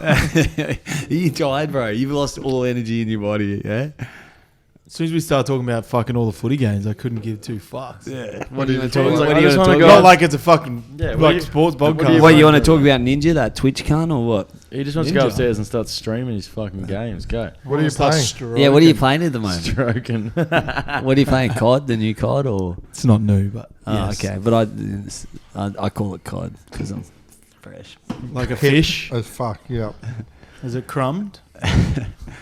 You tired, bro. You've lost all energy in your body. Yeah. As soon as we start talking about fucking all the footy games, I couldn't give two fucks. Yeah. What do you want talk to about? talk? I What do you just want wanna to go- talk Not about? like it's a fucking Yeah, sports podcast. do you What you want to talk about? Ninja, that Twitch cunt, or what? He just wants to go Ninja. upstairs and start streaming his fucking games. Go. What are you Start playing? stroking. Yeah. What are you playing at the moment? Stroking. What are you playing? COD, the new COD, or? It's not new, but Oh, yes. okay. But I call it COD because I'm fresh. Like a fish. As fuck. Yeah. Is it crumbed?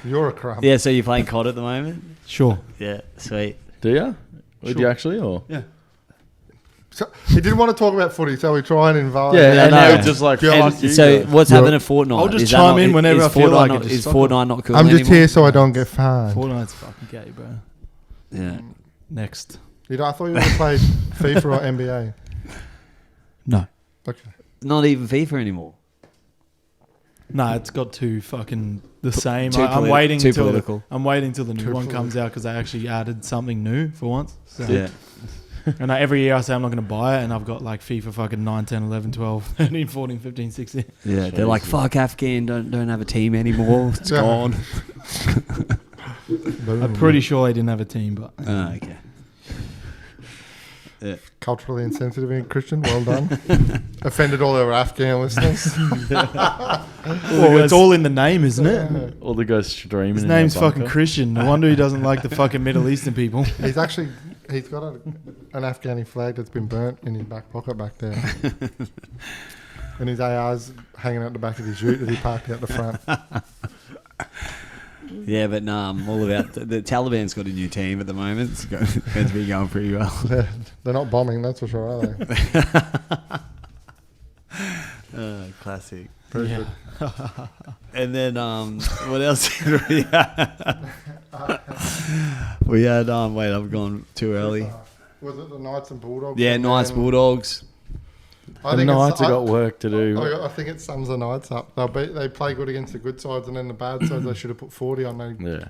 You're a crumb. Yeah. So you're playing COD at the moment? Sure. Yeah. Sweet. Do you? Would you actually, or? Yeah. So, he didn't want to talk about footy, so we try and involve. Yeah, and no. now just like, Yeah, fuck you So guys. what's happening at Fortnite? I'll just Is that chime not- in whenever is I feel Fortnite like it, not- just Is fuck off. Fortnite not cool I'm just anymore? here so I don't get fined. Fortnite's fucking gay, bro. Yeah. Next. I thought you would have played FIFA or NBA. No. Okay. Not even FIFA anymore. No, it's got too fucking the same. too I'm politi- waiting too till political. I'm waiting till the new Too one political. comes out because they actually added something new for once. So. Yeah. And every year I say I'm not going to buy it, and I've got like FIFA fucking 9, 10, 11, 12, 13, 14, 15, 16. Yeah. They're like, fuck Afghan. Don't have a team anymore. It's Yeah. gone. I'm pretty sure they didn't have a team, but Oh, okay. Culturally insensitive and Christian. Well done. Offended all our Afghan listeners. well, it's all in the name, isn't it? All the guys streaming. His in their name's fucking bunker. Christian. No wonder he doesn't like the fucking Middle Eastern people. He's got an Afghani flag that's been burnt in his back pocket back there. And his AR's hanging out the back of his ute that he parked out the front. Yeah, but nah, I'm all about the Taliban's got a new team at the moment. It's going to be going pretty well. They're not bombing, that's for sure, are they? Classic. Yeah. And then what else did we have? We had wait, I've gone too early. Was it the Knights and Bulldogs? Yeah, And Knights then- Bulldogs. I The think it's- Knights have got work to do. I think it sums the Knights up. They play good against the good sides, and then the bad sides they should have put 40 on. Yeah.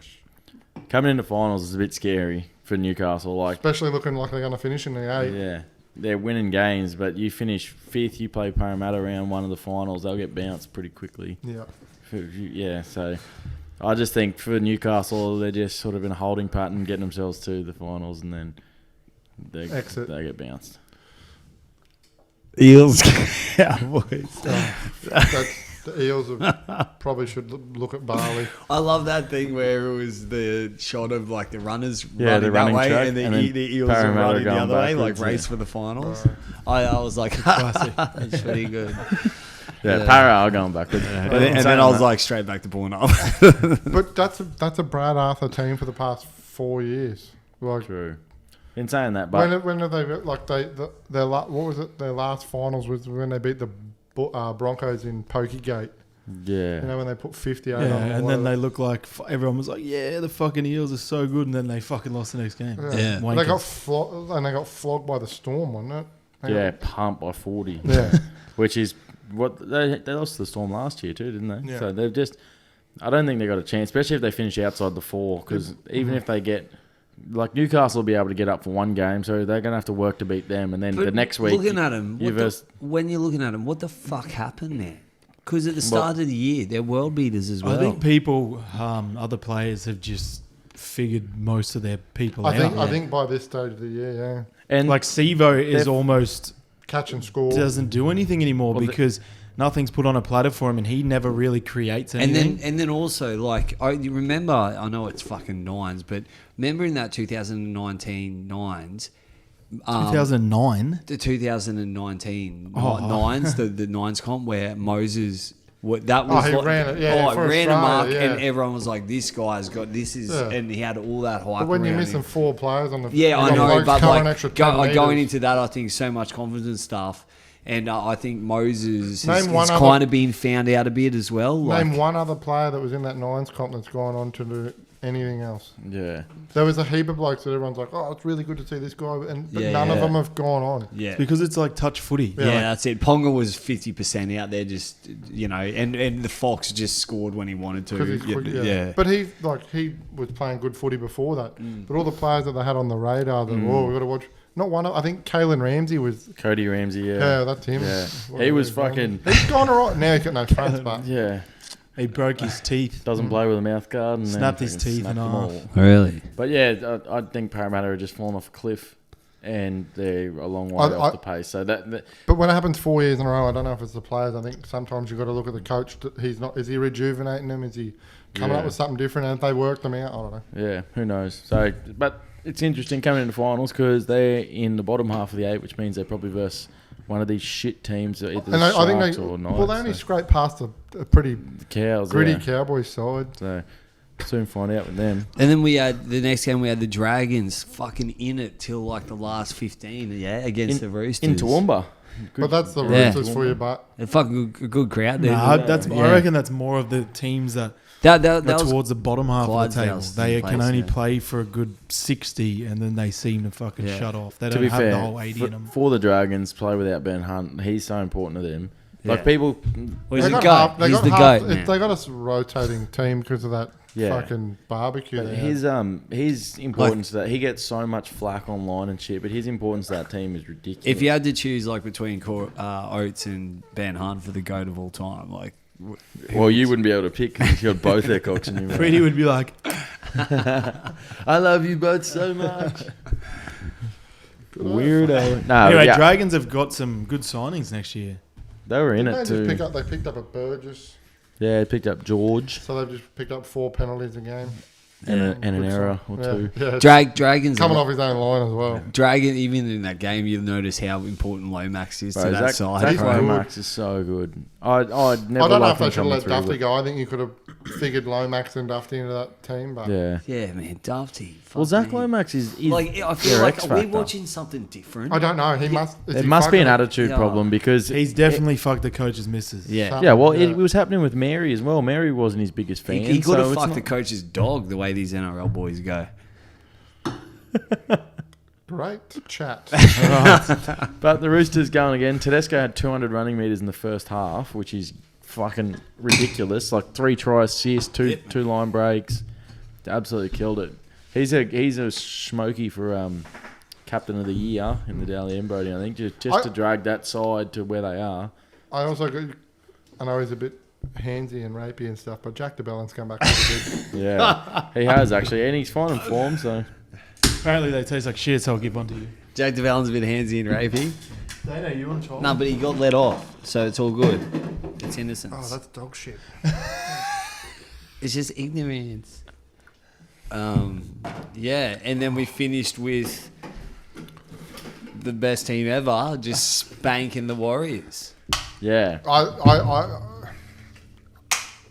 Coming into finals is a bit scary for Newcastle. Like, Especially looking like they're going to finish in the 8. yeah, they're winning games, but you finish 5th, you play Parramatta round one of the finals, they'll get bounced pretty quickly. Yeah. Yeah, so I just think for Newcastle, they're just sort of in a holding pattern, getting themselves to the finals, and then they Exit. get bounced. Eels, Cowboys. The Eels probably should look at Bali. I love that thing where it was the shot of like the runners Yeah, running the that running way, track, and and the then Eels are Parramatta running the going other way, like backwards, race yeah. for the finals. Right. I was like, that's pretty good. Yeah, Yeah. Para are going backwards. And then I was like, straight back to Pornhub. But that's a Brad Arthur team for the past 4 years. Like True. In saying that, but when have they like what was it? Their last finals was when they beat the Broncos in Pokegate. yeah, You know when they put 58 Yeah, on. and then they look like everyone was like, "Yeah, the fucking Eels are so good," and then they fucking lost the next game. Yeah. And they got Wankers. flogged by the Storm, wasn't it? They yeah, got- pumped by 40. yeah. Which is what they lost to the Storm last year too, didn't they? Yeah. So they've just, I don't think they got a chance, especially if they finish outside the 4. Because even if they get, like Newcastle will be able to get up for one game, so they're gonna have to work to beat them, and then the next week, looking at them, when you're looking at them, what the fuck happened there? Because at the start of the year, they're world beaters as well. I think people, other players, have just figured most of their people out. I think by this stage of the year, yeah, and Like Sevo is They've- almost catch and score. doesn't do anything anymore Well, because nothing's put on a platter for him, and he never really creates anything. And then also, like, you remember, I know it's fucking nines, but remember in that 2019 nines, 2009. the 2019 Oh. nines, the nines comp where Moses. That was he like, ran it, yeah, for ran a Australia, mark, yeah. and everyone was like, "This guy's got this is," Yeah. and he had all that hype. But when you're around missing him. 4 players on the Yeah, I you've got know, blokes but covering like extra 10 going metres. into that, I think so much confidence stuff, and I think Moses Name has one other- kind of been found out a bit as well. Like, Name one other player that was in that nines comp that's gone on to do anything else. Yeah. There was a heap of blokes that everyone's like, oh, it's really good to see this guy, but Yeah, none of yeah. them have gone on. yeah. Because it's like touch footy. Yeah, that's it. Ponga was 50% out there, just and the Fox just scored when he wanted to. 'Cause he's quick, yeah. But he was playing good footy before that. But all the players that they had on the radar that, we've got to watch. Not one of, I think Kalen Ramsey was. Cody Ramsey, Yeah, that's him. Yeah. What He was was his name? fucking... He's gone all right. Now he's got no fronts, but. Yeah. He broke his teeth. Doesn't play with a mouth guard. And then Snapped his fucking teeth snapped and them all. all. Really? But yeah, I think Parramatta are just fallen off a cliff, and they're a long way off the pace. So that But when it happens 4 years in a row, I don't know if it's the players. I think sometimes you've got to look at the coach. He's not. Is he rejuvenating them? Is he coming up with something different? And if they work them out, I don't know. yeah, who knows? So, but it's interesting coming into finals because they're in the bottom half of the 8, which means they're probably versus one of these shit teams, either And I think Sharks they or Knights. well, they only scraped past a pretty Cows, gritty yeah. Cowboys side. So soon find out with them. And then we had the next game. We had the Dragons fucking in it till like the last 15. Yeah, against the Roosters In Toowoomba. But that's the Yeah. Roosters for you, but A fucking good crowd there. Nah, Yeah. I reckon that's more of the teams that that are was towards the bottom half of the table. Clydesdale's They place, can only yeah. play for a good 60, and then they seem to fucking Yeah. shut off. They To don't be have fair, the whole 80 in them. for the Dragons, play without Ben Hunt. He's so important to them. Yeah. Like people, Well, he's they the got goat. half- they He's got the half- goat. They man. got a rotating team because of that Yeah. fucking barbecue. they had. his importance to that he gets so much flack online and shit, but his importance to that team is ridiculous. If you had to choose like between Oates and Ben Hunt for the goat of all time, like well, you wouldn't be able to pick because you got both their cocks in your mouth. Freddie would be like, I love you both so much. Weirdo. No, anyway, yeah, Dragons have got some good signings next year. they were in They it just too. they picked up a Burgess, Yeah, picked up George so they've just picked up 4 penalties a game. and an Good error sign. or two. Yeah, Dragons coming off his own line as well. Dragon, even in that game, you'll notice how important Lomax is to Bro, that Zach side. He's bro. good. Lomax is so good. I'd never I don't know liked if they him should have coming let through, Dufty but- go. I think you could have figured Lomax and Dufty into that team, but Yeah. Yeah, man, Dufty. Well, fuck Zach me. Lomax is Like, I feel their like X are we factor. watching something different? I don't know. He must. is It he must be an fucking- attitude Yeah. problem because He's definitely fucked the coach's missus. Yeah, yeah, well, Yeah. it was happening with Mary as well. Mary wasn't his biggest fan. he could so have it's fucked not- the coach's dog the way these NRL boys go. Great chat. But the Roosters going again. Tedesco had 200 running meters in the first half, which is fucking ridiculous. Like 3 try assists, two line breaks. Absolutely killed it. He's a smoky for captain of the year in the Dally M, Brody. I think just to drag that side to where they are. I also got. I know he's a bit handsy and rapey and stuff, but Jack DeBellin's come back to the good. Yeah, he has actually, and he's finding form. So Apparently they taste like shit, so I'll give one to you. Jack DeVallen's a bit handsy and rapey. Dana, you want to try? No, but he got let off, so it's all good. It's innocence. Oh, that's dog shit. It's just ignorance. Yeah, and then we finished with the best team ever, just spanking the Warriors. yeah,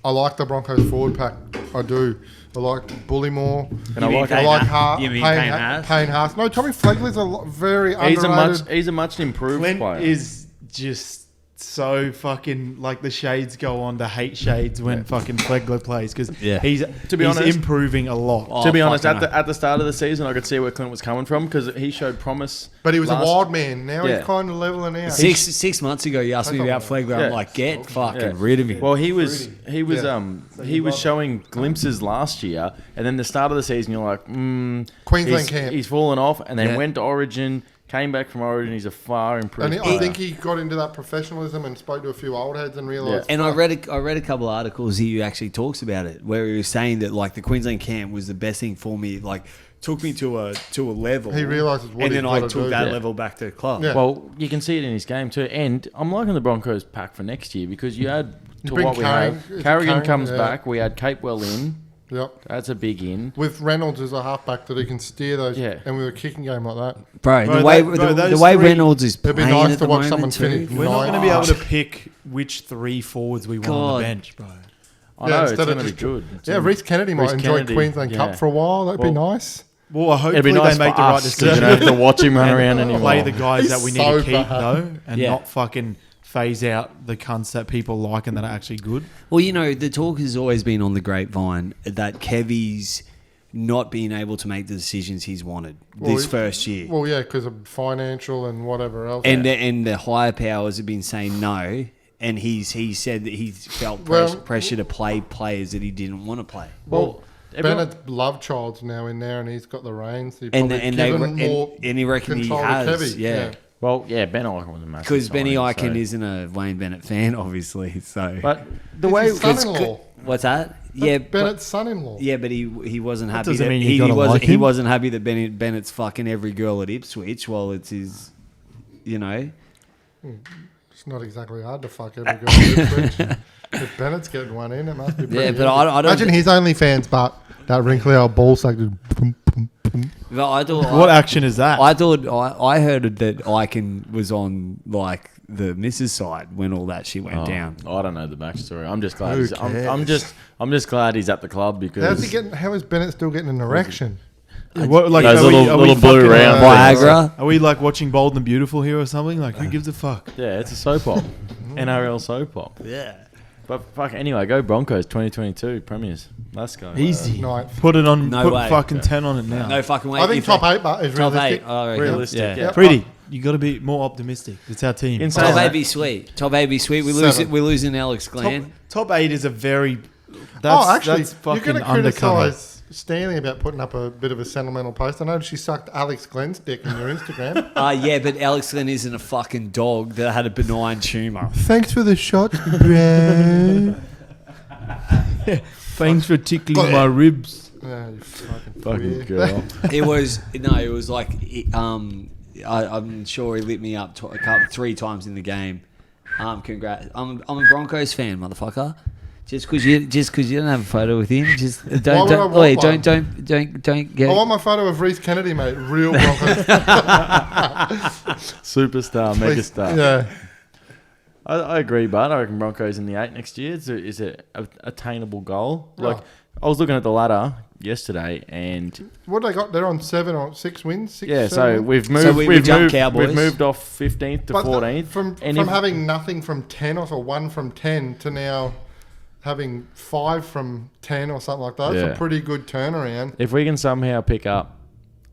I like the Broncos forward pack. I do. I like Bullymore. and I like I like Hart. You mean Payne Payne Haas? Payne Haas. No, Tommy Flegler's very he's underrated. a much improved Clint player. is just so fucking like the shades go on to hate shades when fucking Flegler plays because Yeah. he's be he's honest- improving a lot. Oh, to be honest, fucking at the start of the season, I could see where Clint was coming from because he showed promise. But he was last- a wild man. Now Yeah. he's kind of leveling out. 6 months ago, you asked me about Flegler. Yeah. I'm like, get fucking Yeah. rid of him. Well, he was Yeah. showing glimpses last year, and then the start of the season, you're like, Queensland he's, camp. he's fallen off, and then Yeah. went to Origin. Came back from Origin. He's a far improved And player. I think he got into that professionalism and spoke to a few old heads and realised. And I read a couple of articles he actually talks about it, where he was saying that like the Queensland camp was the best thing for me. Like took me to a level. He realises what and he's then I gotta took do. that Yeah. level back to the club. Yeah. Well, you can see it in his game too. And I'm liking the Broncos pack for next year because you add to bring what we Carrigan- have. it's Carrigan Carrigan, comes yeah. back. We had Capewell in. Yep. That's a big in. With Reynolds as a halfback that he can steer those, Yeah. and with a kicking game like that, Bro, Bro, the way bro, the those way three- Reynolds is it'd be playing nice at to the watch moment someone too. finish. We're not going to be Nice. able to pick which 3 forwards we want on God. the bench, bro. I Yeah, know, it's instead of going to be just- good. Yeah, Reece Kennedy might Reece enjoy Kennedy, Queensland yeah. Cup for a while. That'd be Well, nice. Well, It'd be hopefully nice they make for the right us because you don't have decision. to watch him run around And anymore. play the guys He's that we need so to keep, bad. though, and Yeah. not fucking phase out the cunts that people like and that are actually good. Well, you know, the talk has always been on the grapevine that Kevy's not being able to make the decisions he's wanted this first year. Well, yeah, because of financial and whatever else. And the higher powers have been saying no, and he said that he's felt Well- pressure to play players that he didn't want to play. well, everyone- Bennett's love child's now in there, and he's got the reins. He And probably and given they more and he reckon he control to has, Kevy, yeah. Well, yeah, Ben Eichen was a massive Because Benny signing, Eichen so- isn't a Wayne Bennett fan, obviously. So, But the He's way his son-in-law. what's that? That's Yeah, Bennett's son-in-law. yeah, but he wasn't happy. doesn't That mean you he gotta wasn't like he him. wasn't happy that Bennett's fucking every girl at Ipswich while it's his, you know. It's not exactly hard to fuck every girl. If Bennett's getting one in, it must be pretty Yeah, but easy. I don't. Imagine his OnlyFans, but that wrinkly old ball sack just... But I thought. What action is that? I thought I heard that Eichen was on like the missus side when all that shit went Oh, down. I don't know the backstory. I'm just glad. Who He's, I'm cares? just glad he's at the club because How's he getting? How is Bennett still getting an erection? What, like, those are we- little are we blue fucking, round Viagra. Are we like watching Bold and Beautiful here or something? Like, who gives a fuck? yeah, it's a soap op, NRL soap op. Yeah. But fuck, anyway, go Broncos 2022 premiers. Let's go. Easy. Ninth. Put it on. No put way. fucking 10 on it now. No fucking way. I think If top they- 8 but is Top realistic. 8. I reckon. Realistic, yeah. Yep. Freddie, you got to be more optimistic. It's our team. In Top saying 8 that- be sweet. Top 8 be sweet. Seven. We're losing Alex Glenn. Top 8 is a very. That's, Oh, actually, that's you're fucking going to undercover. criticise Stanley about putting up a bit of a sentimental post. I noticed she sucked Alex Glenn's dick in your Instagram. Yeah, but Alex Glenn isn't a fucking dog that had a benign tumour. Thanks for the shot, bro. Thanks for tickling my ribs. Yeah, you fucking Fucking queer. girl. It was like I'm sure he lit me up 3 times in the game. Congrats. I'm a Broncos fan, motherfucker. Just because you don't have a photo with him, just Why would I don't want wait, one? don't get. I want my photo of Reece Kennedy, mate. Real Broncos. Superstar, Please. megastar. Yeah. I agree, but I reckon Broncos in the 8 next year is a attainable goal. Yeah. Like I was looking at the ladder yesterday, and What they got? They're on 7 or 6 wins. 6, yeah, 7 so wins? we've moved. So we we've jumped moved. Cowboys. We've moved off 15th to But 14th. from and from if- having nothing from 10 or 1 from 10 to now having 5 from 10 or something like that. It's Yeah. a pretty good turnaround. If we can somehow pick up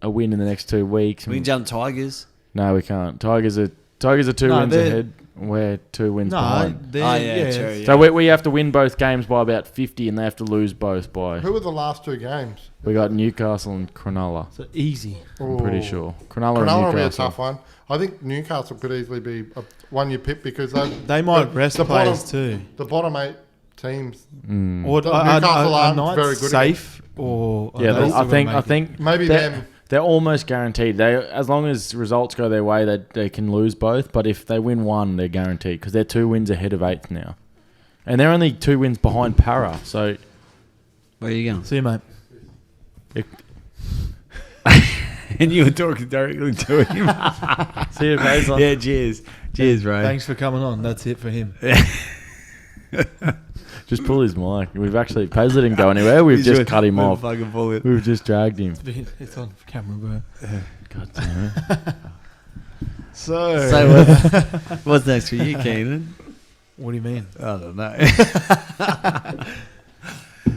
a win in the next 2 weeks, We can jump Tigers. no, we can't. Tigers are 2 No, wins they're- ahead. We're 2 wins behind. they're, Oh, yeah, true, it's- yeah. So we have to win both games by about 50, and they have to lose both by. Who were the last 2 games? We got Newcastle and Cronulla. it's easy. I'm pretty sure Cronulla, Cronulla will and be a Newcastle. tough one. I think Newcastle could easily be a one you pick because They might rest players too. The bottom 8 teams. Or Newcastle are aren't Knights very good safe? Or are Yeah, they they- still I gonna think make I it? think Maybe they're, them. they're almost guaranteed. They as long as results go their way, they can lose both. But if they win one, they're guaranteed because they're 2 wins ahead of 8th now, and they're only 2 wins behind Para. So Where are you going? See you, mate. if, And you were talking directly to him. see you, Paesler. Yeah, cheers, bro. Thanks for coming on. That's it for him. Just pull his mic. We've actually Paesler didn't go anywhere. We've just cut him off. Fucking bullet. We've just dragged him. It's on camera, bro. God damn it. So, So what's next for you, Keanan? what do you mean? I don't know.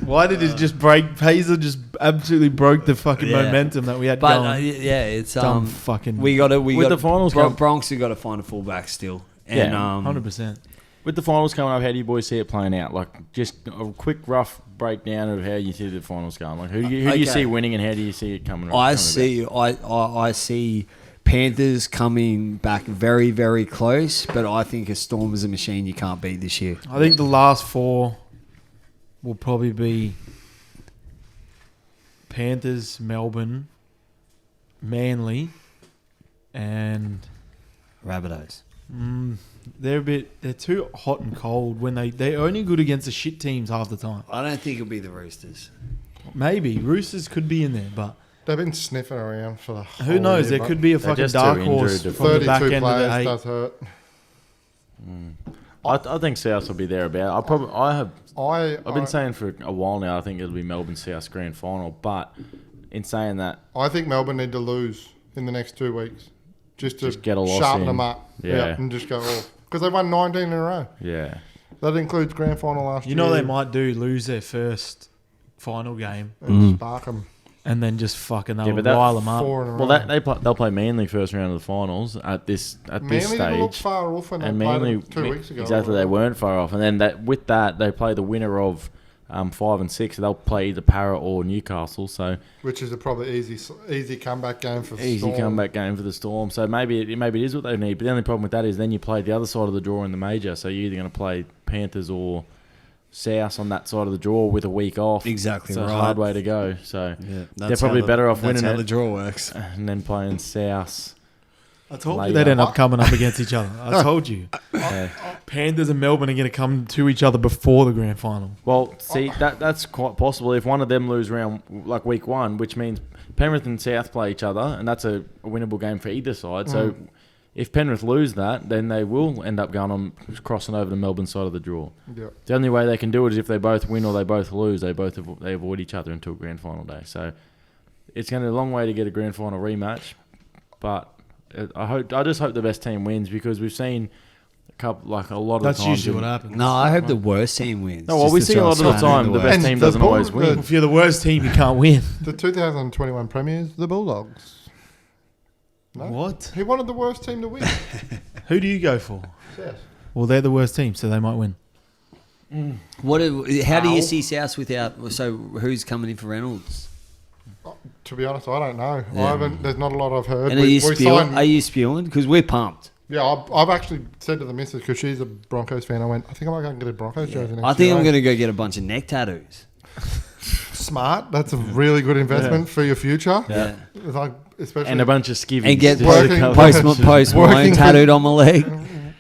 Why did it just break? Paesler just absolutely broke the fucking Yeah. momentum that we had But going. yeah, it's Dumb fucking. we got to With the finals come- Bronx have got to find a fullback still. And Yeah, 100%. With the finals coming up, how do you boys see it playing out? Like, just a quick, rough breakdown of how you see the finals going. Like, who do you Okay. see winning, and how do you see it coming? I see Panthers coming back very, very close, but I think a Storm is a machine you can't beat this year. I think the last 4 will probably be Panthers, Melbourne, Manly, and Rabbitohs. they're too hot and cold when they're only good against the shit teams half the time. I don't think it'll be the Roosters. Maybe Roosters could be in there, but They've been sniffing around for the who knows? There could be a fucking just dark too horse injured from the back 32 end of the players 8. does hurt. I think South will be there about. I've been I saying for a while now. I think it'll be Melbourne South grand final. But in saying that, I think Melbourne need to lose in the next 2 weeks just to Just get a loss sharpen in. them up. Yeah. And just go off. Because they won 19 in a row. yeah, That includes grand final last year. You know they might lose their first final game And spark them and then just fucking Yeah, but rile them up. 4 in a row. well, they'll play Manly first round of the finals at this Manly didn't look stage. far off when they And played Manly, them 2 weeks ago. exactly, they weren't far off. And then with that, they play the winner of 5 and 6. So they'll play either Para or Newcastle. So Which is a probably easy comeback game for easy Storm. comeback game for the Storm. So maybe it is what they need. But the only problem with that is then you play the other side of the draw in the major. So you're either going to play Panthers or South on that side of the draw with a week off. Exactly It's right. a hard way to go. So Yeah, they're probably better off winning That's how it the draw works. and then playing South. I told Later. you they'd end up coming up against each other. I told you. Yeah. Panthers and Melbourne are going to come to each other before the grand final. Well, see, that's quite possible if one of them lose round like week 1, which means Penrith and South play each other, and that's a winnable game for either side. So if Penrith lose that, then they will end up going on crossing over the Melbourne side of the draw. Yeah. The only way they can do it is if they both win or they both lose. They avoid each other until grand final day. So it's going to be a long way to get a grand final rematch, but I just hope the best team wins because we've seen a lot of That's the times. usually what happens. No, I hope the worst team wins. No, well, just we to see try a lot and of the slam time in the way. best And team the doesn't Bull- always win. If you're the worst team, you can't win. The 2021 premiers, the Bulldogs. No? What? He wanted the worst team to win. Who do you go for? Yes. Well, they're the worst team, so they might win. How do you see South without? So who's coming in for Reynolds? To be honest, I don't know. Yeah. I haven't. There's not a lot I've heard. And are you spewing? Because we're pumped. Yeah, I've actually said to the missus because she's a Broncos fan. I went, I think I might go and get a Broncos jersey next I think year. I'm going to go get a bunch of neck tattoos. Smart. That's a really good investment for your future. Yeah. It's like, especially And a bunch of skivvies. And get just to Working- cover- Post Malone Working for- tattooed on my leg.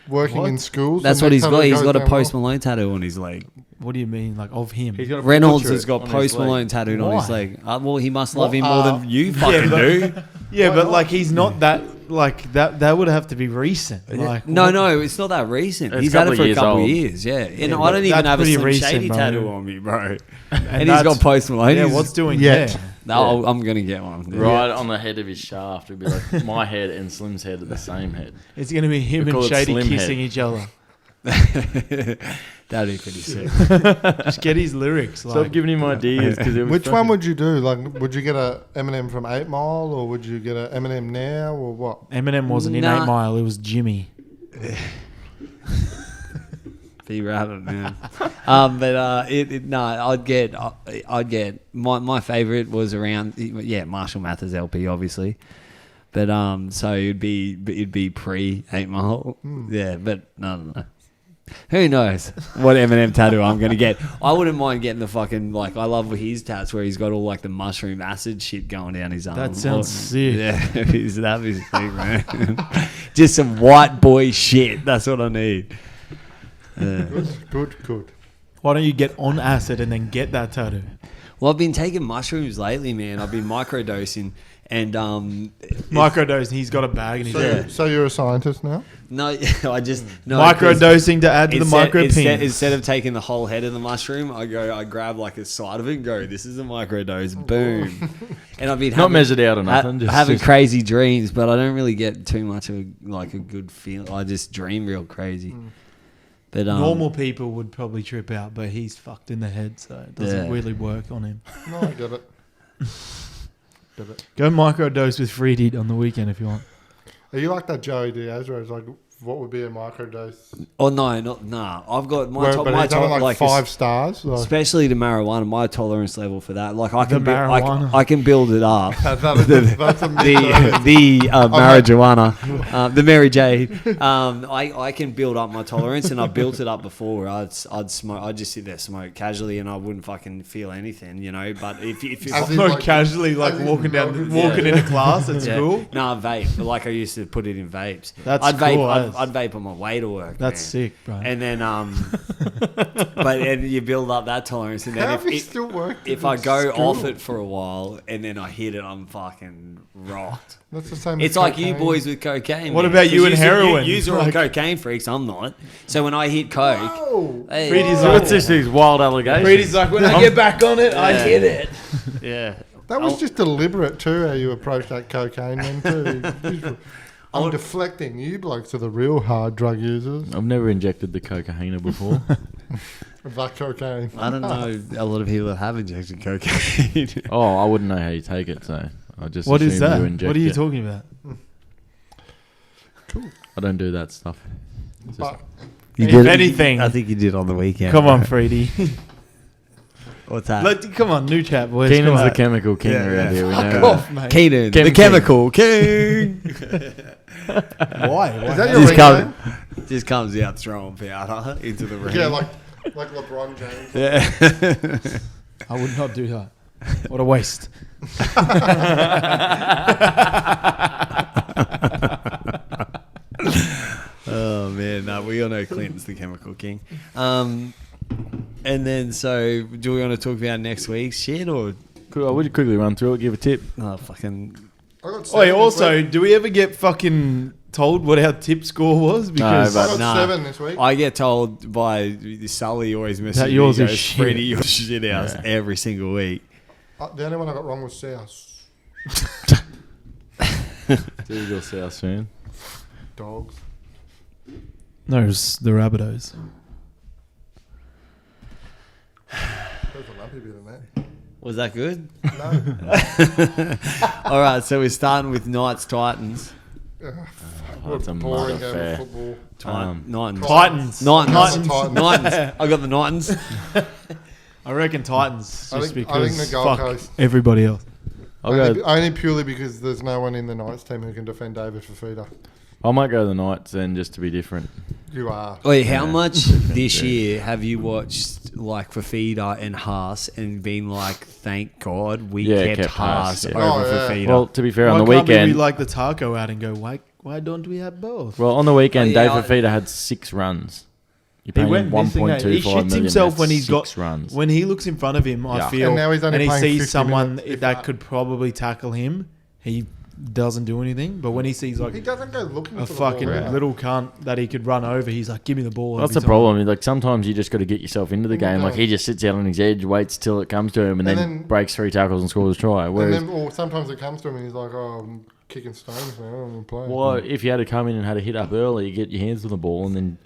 working in schools. That's and what he's next got. time it He's goes got a down Post well. Malone tattoo on his leg. What do you mean, like of him? He's got a Reynolds portrait has got on his Post leg. Malone tattooed on his Why? leg. Well, he must love What him more than you fucking do. Yeah, Why but not? like he's not that like that. That would have to be recent. Like No, what- no, it's not that recent. It's He's a had it couple for a years couple of old. years, yeah. And but I don't even that's have a pretty Slim recent, Shady bro. tattoo on me, bro. And he's that's- got Post Malone. Yeah, He's- what's doing Yet. there? No, I'm going to get one. Right on the head of his shaft. It'd be like my head and Slim's head are the same head. It's going to be him We and call it Shady Slim kissing Head. each other. That'd be pretty sick. Just get his lyrics. Stop Like, giving him ideas. Which one would you do? Like, would you get a Eminem from 8 Mile or would you get a Eminem now or what? Eminem wasn't in Nah. 8 Mile. It was Jimmy. Be rabbit, man. I'd get my favorite was around Marshall Mathers LP obviously, but so it'd be pre 8 Mile, yeah, but no. Who knows what Eminem tattoo I'm gonna get? I wouldn't mind getting the fucking I love his tats where he's got all like the mushroom acid shit going down his arm. That sounds sick. Yeah, that'd be sick, man. Just some white boy shit. That's what I need. Good. Why don't you get on acid and then get that tattoo? Well, I've been taking mushrooms lately, man. I've been microdosing, and Microdose, and he's got a bag in his head. So you're a scientist now? no, I just no Microdosing to add to the micro instead of taking the whole head of the mushroom, I grab like a side of it and go, this is a microdose, boom. And I've been Not measured out or nothing. having crazy dreams, but I don't really get too much of a good feel. I just dream real crazy. But Normal people would probably trip out, but he's fucked in the head, so it doesn't Yeah. really work on him. No, I get it. Get it. Go microdose with Freed on the weekend if you want. Are you like that Joey Diaz where it's like what would be a microdose? Oh no. I've got my But he's having like 5 stars. Like, especially the marijuana. My tolerance level for that, like I The can, marijuana. I can build it up. that's a the marijuana, the Mary Jade. I can build up my tolerance, and I built it up before. I'd smoke. I'd just sit there smoke casually, and I wouldn't fucking feel anything, you know. But if As in, Not like, casually, like as in walking melted- into class at school. No, vape. Like I used to put it in vapes. That's I'd vape. cool, I'd vape on my way to work. That's man. sick, bro. And then and you build up that tolerance, and then How if have you still worked? if I go off it for a while and then I hit it, I'm fucking rocked. That's the same. It's as like you cocaine. boys with cocaine. What man. about you 'Cause and heroin? You are all Like- cocaine freaks. I'm not. So when I hit coke, Oh, hey, Freedy's So like- what's these wild allegations? Brady's like, when I get back on it, I hit it. yeah. that was just deliberate too. How you approached that cocaine, then too. I'm deflecting. You blokes are the real hard drug users. I've never injected the cocaine before. That cocaine. I don't know a lot of people that have injected cocaine. Oh, I wouldn't know how you take it, so I just What is assumed that? you inject What are you it. talking about? I don't do that stuff. It's just- But If anything, I think you did on the weekend. come on, Freedy. What's that? Come on, new chat, boys. Keenan's Come the on. chemical king around here. We know. Off, mate. Keanan, Chem the King. chemical king. Why? is that your Just ring come- name? Just comes out throwing powder into the ring. Yeah, like LeBron James. Yeah. I would not do that. What a waste. Oh man, no, we all know Clinton's the chemical king. And then, so do we want to talk about next week's shit or Cool. I would quickly run through it, give a tip. fucking? I got 7 Oh, this also, week. do we ever get fucking told what our tip score was? Because No, I but- got Nah. 7 this week. I get told by Sully always messaging That yours me, is goes, shit. Freddie, your shit house every single week. The only one I got wrong was South. Typical South fan. Dogs. no, it was the Rabbitohs. There's a lumpy bit in that. Was that good? No. All right, so we're starting with Knights Titans. Oh, that's a Boring mother game of fair. football. Titans. Titans. Titans. Titans. Titans. I got the Titans. I reckon Titans, I just think because the Gold fuck Coast. everybody else. I'll go. Only purely because there's no one in the Knights team who can defend David Fafita. I might go the Knights then, just to be different. You are. Wait, how Yeah. much this year have you watched like Fafita and Haas and been like, thank God we Yeah, kept kept Haas Haas, yeah. over Oh, yeah. Fafita? Well, to be fair, on Why the can't weekend, we like the taco out and go, why don't we have both? well, on the weekend, Oh, yeah, Dave Fafita had 6 runs. You He paying went him missing, eh? He 1.25 shits million, himself that's when he's 6 got runs. when he looks in front of him. I Yeah. feel, And now he's only and he playing sees 50 someone minutes, if that that. could probably tackle him. He doesn't do anything. But when he sees He like doesn't go looking a for the fucking ball. either. little cunt that he could run over, he's like, "Give me the ball." That's every the time. problem. Like sometimes you just got to get yourself into the game. Like Yeah. he just sits out on his edge, waits till it comes to him, and And then then- breaks 3 tackles and scores a try. And Whereas, then, or sometimes it comes to him and he's like, "Oh, I'm kicking stones now. I'm playing." well, if you had to come in and had a hit up early, you get your hands on the ball, and then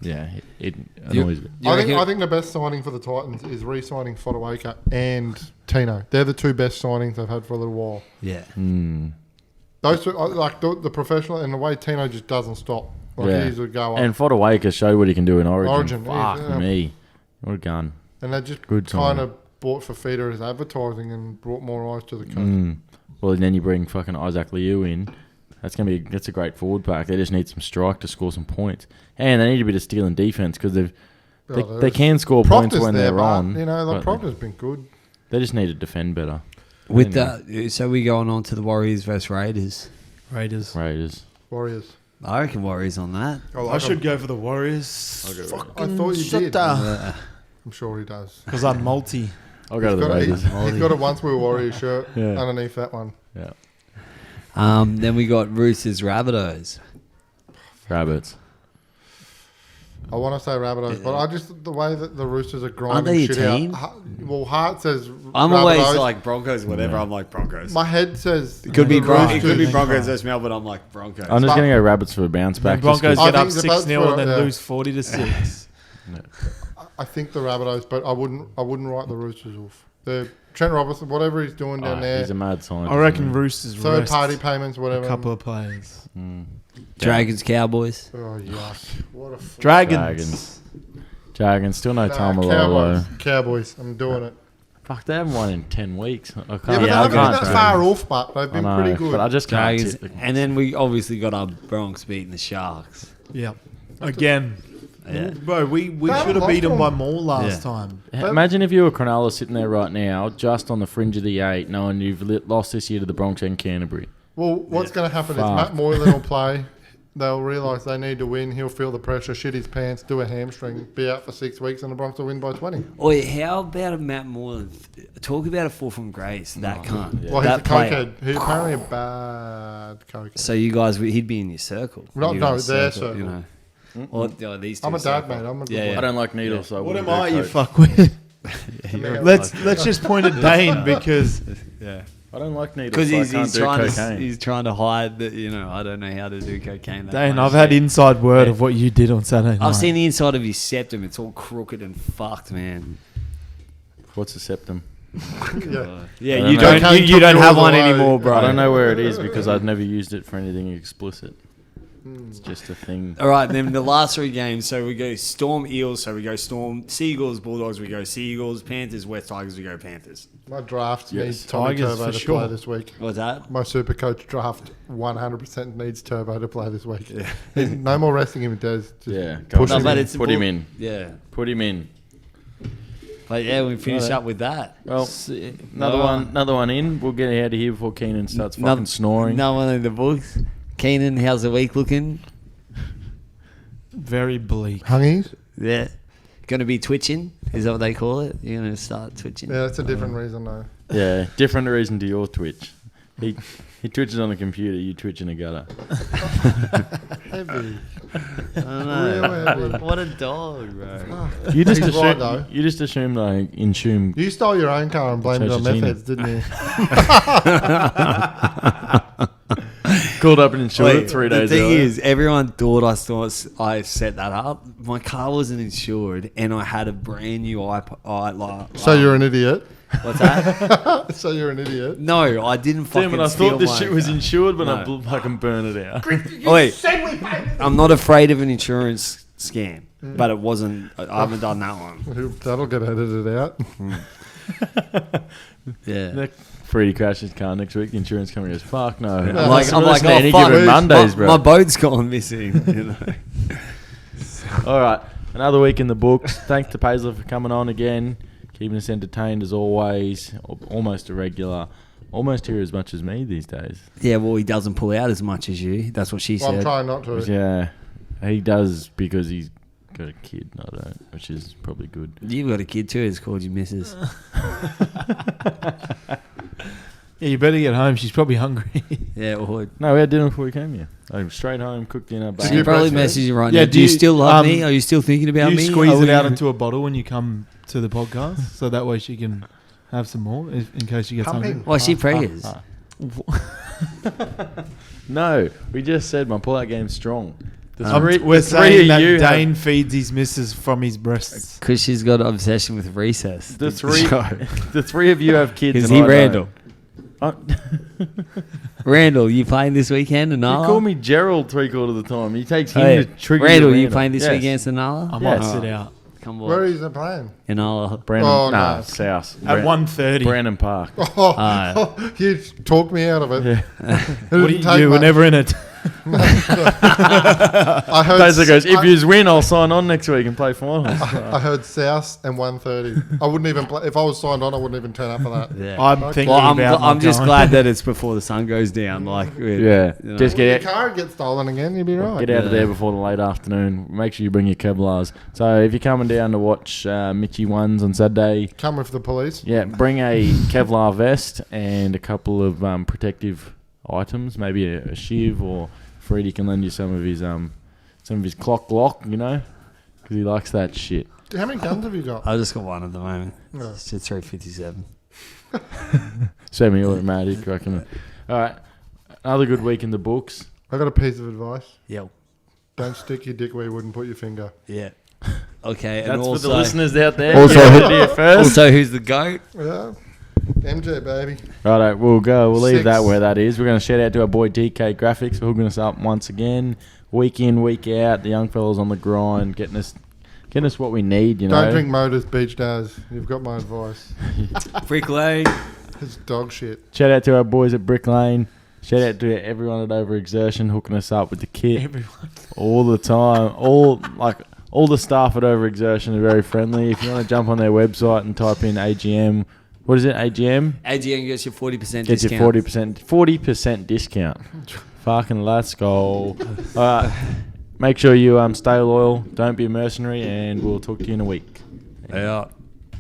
it annoys me. You I think reckon- I think the best signing for the Titans is re-signing Fodawaker and Tino. They're the 2 best signings they've had for a little while. yeah. Those 2, like the professional and the way Tino just doesn't stop. Like Yeah. he's a go And Fodawaker showed what he can do in Origin. Origin, Fuck yeah. me, what a gun. and they just Good kind signing. of bought Fafita as advertising and brought more eyes to the coast. Well, and then you bring fucking Isaac Liu in. That's a great forward pack. They just need some strike to score some points, and they need a bit of steal and defense because they can score points Proctor's when there, they're but, on. You know, the but Proctor's been good. they just need to defend better. With Anyway. that, so we going on to the Warriors versus Raiders. Raiders. Raiders. Warriors. I reckon Warriors on that. I should go for the Warriors. I thought you did. Uh, I'm sure he does. Because I'm multi. I'll go to the Raiders. He's got a once we were Warriors shirt Yeah. underneath that one. Yeah. then we got Roosters Rabbitohs. Rabbits. I want to say Rabbitohs, but I just the way that the Roosters are Aren't grinding they a shit team? out. Well, Hart says I'm Rabbitohs. always like Broncos, whatever. Yeah. I'm like Broncos. My head says It could be the Broncos. It Roosters- could be Broncos versus Melbourne. I'm like Broncos. I'm just But- going to go Rabbits for a bounce back. Broncos just 'cause- I get up think the 6-0 votes and then were- lose 40-6. I think the Rabbitohs, but I wouldn't write the Roosters off. Trent Robinson, whatever he's doing down there. He's a mad scientist. I reckon Roosters Third rest party payments, whatever. a couple of players. Dragons, Cowboys. Oh, yuck. What a Dragons. Dragons. Still no Tamalolo. Cowboys. I'm doing it. Fuck, they haven't won in 10 weeks. I can't. Yeah, but they haven't been that far off, but they've been pretty good. But I just can't. Dragons. And then we obviously got our Bronx beating the Sharks. Yeah. Again. Yeah. Bro, we They should have haven't beat them lost by more last time. Imagine if you were Cronulla sitting there right now, just on the fringe of the 8, knowing you've lost this year to the Bronx and Canterbury. Well, what's going to happen is Fuck. Matt Moylan will play. They'll realise they need to win. He'll feel the pressure, shit his pants, do a hamstring, be out for 6 weeks, and the Bronx will win by 20. Oi, how about a Matt Moreland? Talk about a fall from grace. That cunt. Well, he's That a player. cokehead. He's apparently a bad cokehead. So you guys, he'd be in your circle. No, You no, guys' their circle. You know. Or these two. I'm a dad, circle. mate. I'm a good Yeah, one. yeah. I don't like needles, so I What wouldn't am do I, you coke. fuckwit? Let's just point at Dane because I don't like needles, Because so I he's can't do trying cocaine. to he's trying to hide that I don't know how to do cocaine. that Dane, much. I've had inside word of what you did on Saturday night. I've seen the inside of his septum. It's all crooked and fucked, man. What's a septum? Yeah. Yeah, I you don't know. don't you don't Took have yours one away. anymore, bro. I don't know where it is because I've never used it for anything explicit. It's just a thing. All right, then the last 3 games. So we go Storm Eels. So we go Storm Seagulls Bulldogs. We go Seagulls Panthers West Tigers. We go Panthers. My draft Yes. needs Tommy Tigers Turbo for to sure. play this week. What's that? My super coach draft 100% needs Turbo to play this week. No more resting him, Des. Just Yeah, push go on. him but in. it's Put him in. Yeah, Put him in. but yeah, we finish Alright. up with that. Well, another one in. We'll get out of here before Keanan starts fucking snoring. No one in the books. Keenan, how's the week looking? very bleak. Hungies? Yeah, gonna be twitching. Is that what they call it? You're gonna start twitching. Yeah, that's a different reason, though. Yeah, different reason to your Twitch. He twitches on the computer. You twitch in a gutter. Heavy. I don't know. Real heavy. What a dog, bro. You just He's right, though. assumed. You just assumed I insume. You stole your own car and blamed it on Church of meth heads, didn't you? Called up and insured it 3 days The thing earlier. is, everyone thought I set that up. My car wasn't insured, and I had a brand new iPod. So you're an idiot. What's that? So you're an idiot. No, I didn't fucking Damn it! I steal thought this my shit was car. insured, but I No. fucking burn it out. Wait, I'm not afraid of an insurance scam, but it wasn't. I haven't done that one. That'll get edited out. Yeah. Freddie crashed his car next week. The insurance company goes, "Fuck no." I'm like, oh any fuck, given Mondays, bro. my boat's gone missing. You know? All right, another week in the books. Thanks to Paesler for coming on again, keeping us entertained as always. Almost a regular, almost here as much as me these days. Yeah, well, he doesn't pull out as much as you. That's what she Well, I'm said. trying not to. Yeah, he does because he's got a kid. I don't, which is probably good. You've got a kid too. It's called you Mrs. Yeah, you better get home. She's probably hungry. Yeah, or No, we had dinner before we came here. I was straight home, cooked dinner. she bang. you probably breastfeed? message you right Yeah, now. Do you still love me? um, Are you still thinking about you me? squeeze Are it out we- into a bottle when you come to the podcast, so that way she can have some more in case she gets Pumping. hungry. Why she preggers? No, we just said my pull-out game's strong. The We're the saying of that you have- Dane feeds his missus from his breasts. Because she's got an obsession with recess. the three of you have kids. Is and he I Randall? don't. Randall, you playing this weekend, You Anala? call me Gerald 3/4 of the time. He takes him Hey, to trigger Randall, you you playing this Yes. week against Anala? I might Yes. sit out Come Where on. is the plan? Anala. Brandon, Oh, nah, no. South. at 1:30. Brandon Park. Oh, you talked me out of it. Yeah. What do you do? We're never in it. I heard, Paesler goes, if you win, I'll sign on next week and play finals. I heard South and 1:30. I wouldn't even play. If I was signed on, I wouldn't even turn up for that. Yeah. I'm thinking Well, I'm about. just not glad that it's before the sun goes down. Like, Yeah. you know. Just Your get car gets stolen again, you'd be right. Get out of Yeah. there before the late afternoon. Make sure you bring your Kevlars. So if you're coming down to watch Mitchy ones on Saturday, Come with the police. yeah, bring a Kevlar vest and a couple of protective items, maybe a shiv, or Freddie can lend you some of his clock lock, you know, because he likes that shit. How many guns have you got? I just got one at the moment. No. It's a 357. Semi-automatic, I reckon. All right, another good week in the books. I got a piece of advice. Yeah. Don't stick your dick where you wouldn't put your finger. Yeah. Okay. That's and for also, the listeners out there. Also- You heard it here first. also, who's the goat? Yeah. MJ, baby. Righto, we'll go. We'll leave 6. that where that is. We're going to shout out to our boy DK Graphics for hooking us up once again. Week in, week out. The young fellas on the grind, getting us what we need, you know. Don't drink Motors Beach Days. You've got my advice. Bricklane. It's dog shit. Shout out to our boys at Bricklane. Shout out to everyone at Overexertion hooking us up with the kit. Everyone. All the time. All the staff at Overexertion are very friendly. If you want to jump on their website and type in AGM, what is it, AGM? AGM gets you 40% Gets you discount. 40% discount. Fucking let's go. All right. Make sure you stay loyal. Don't be a mercenary, and we'll talk to you in a week. Yeah.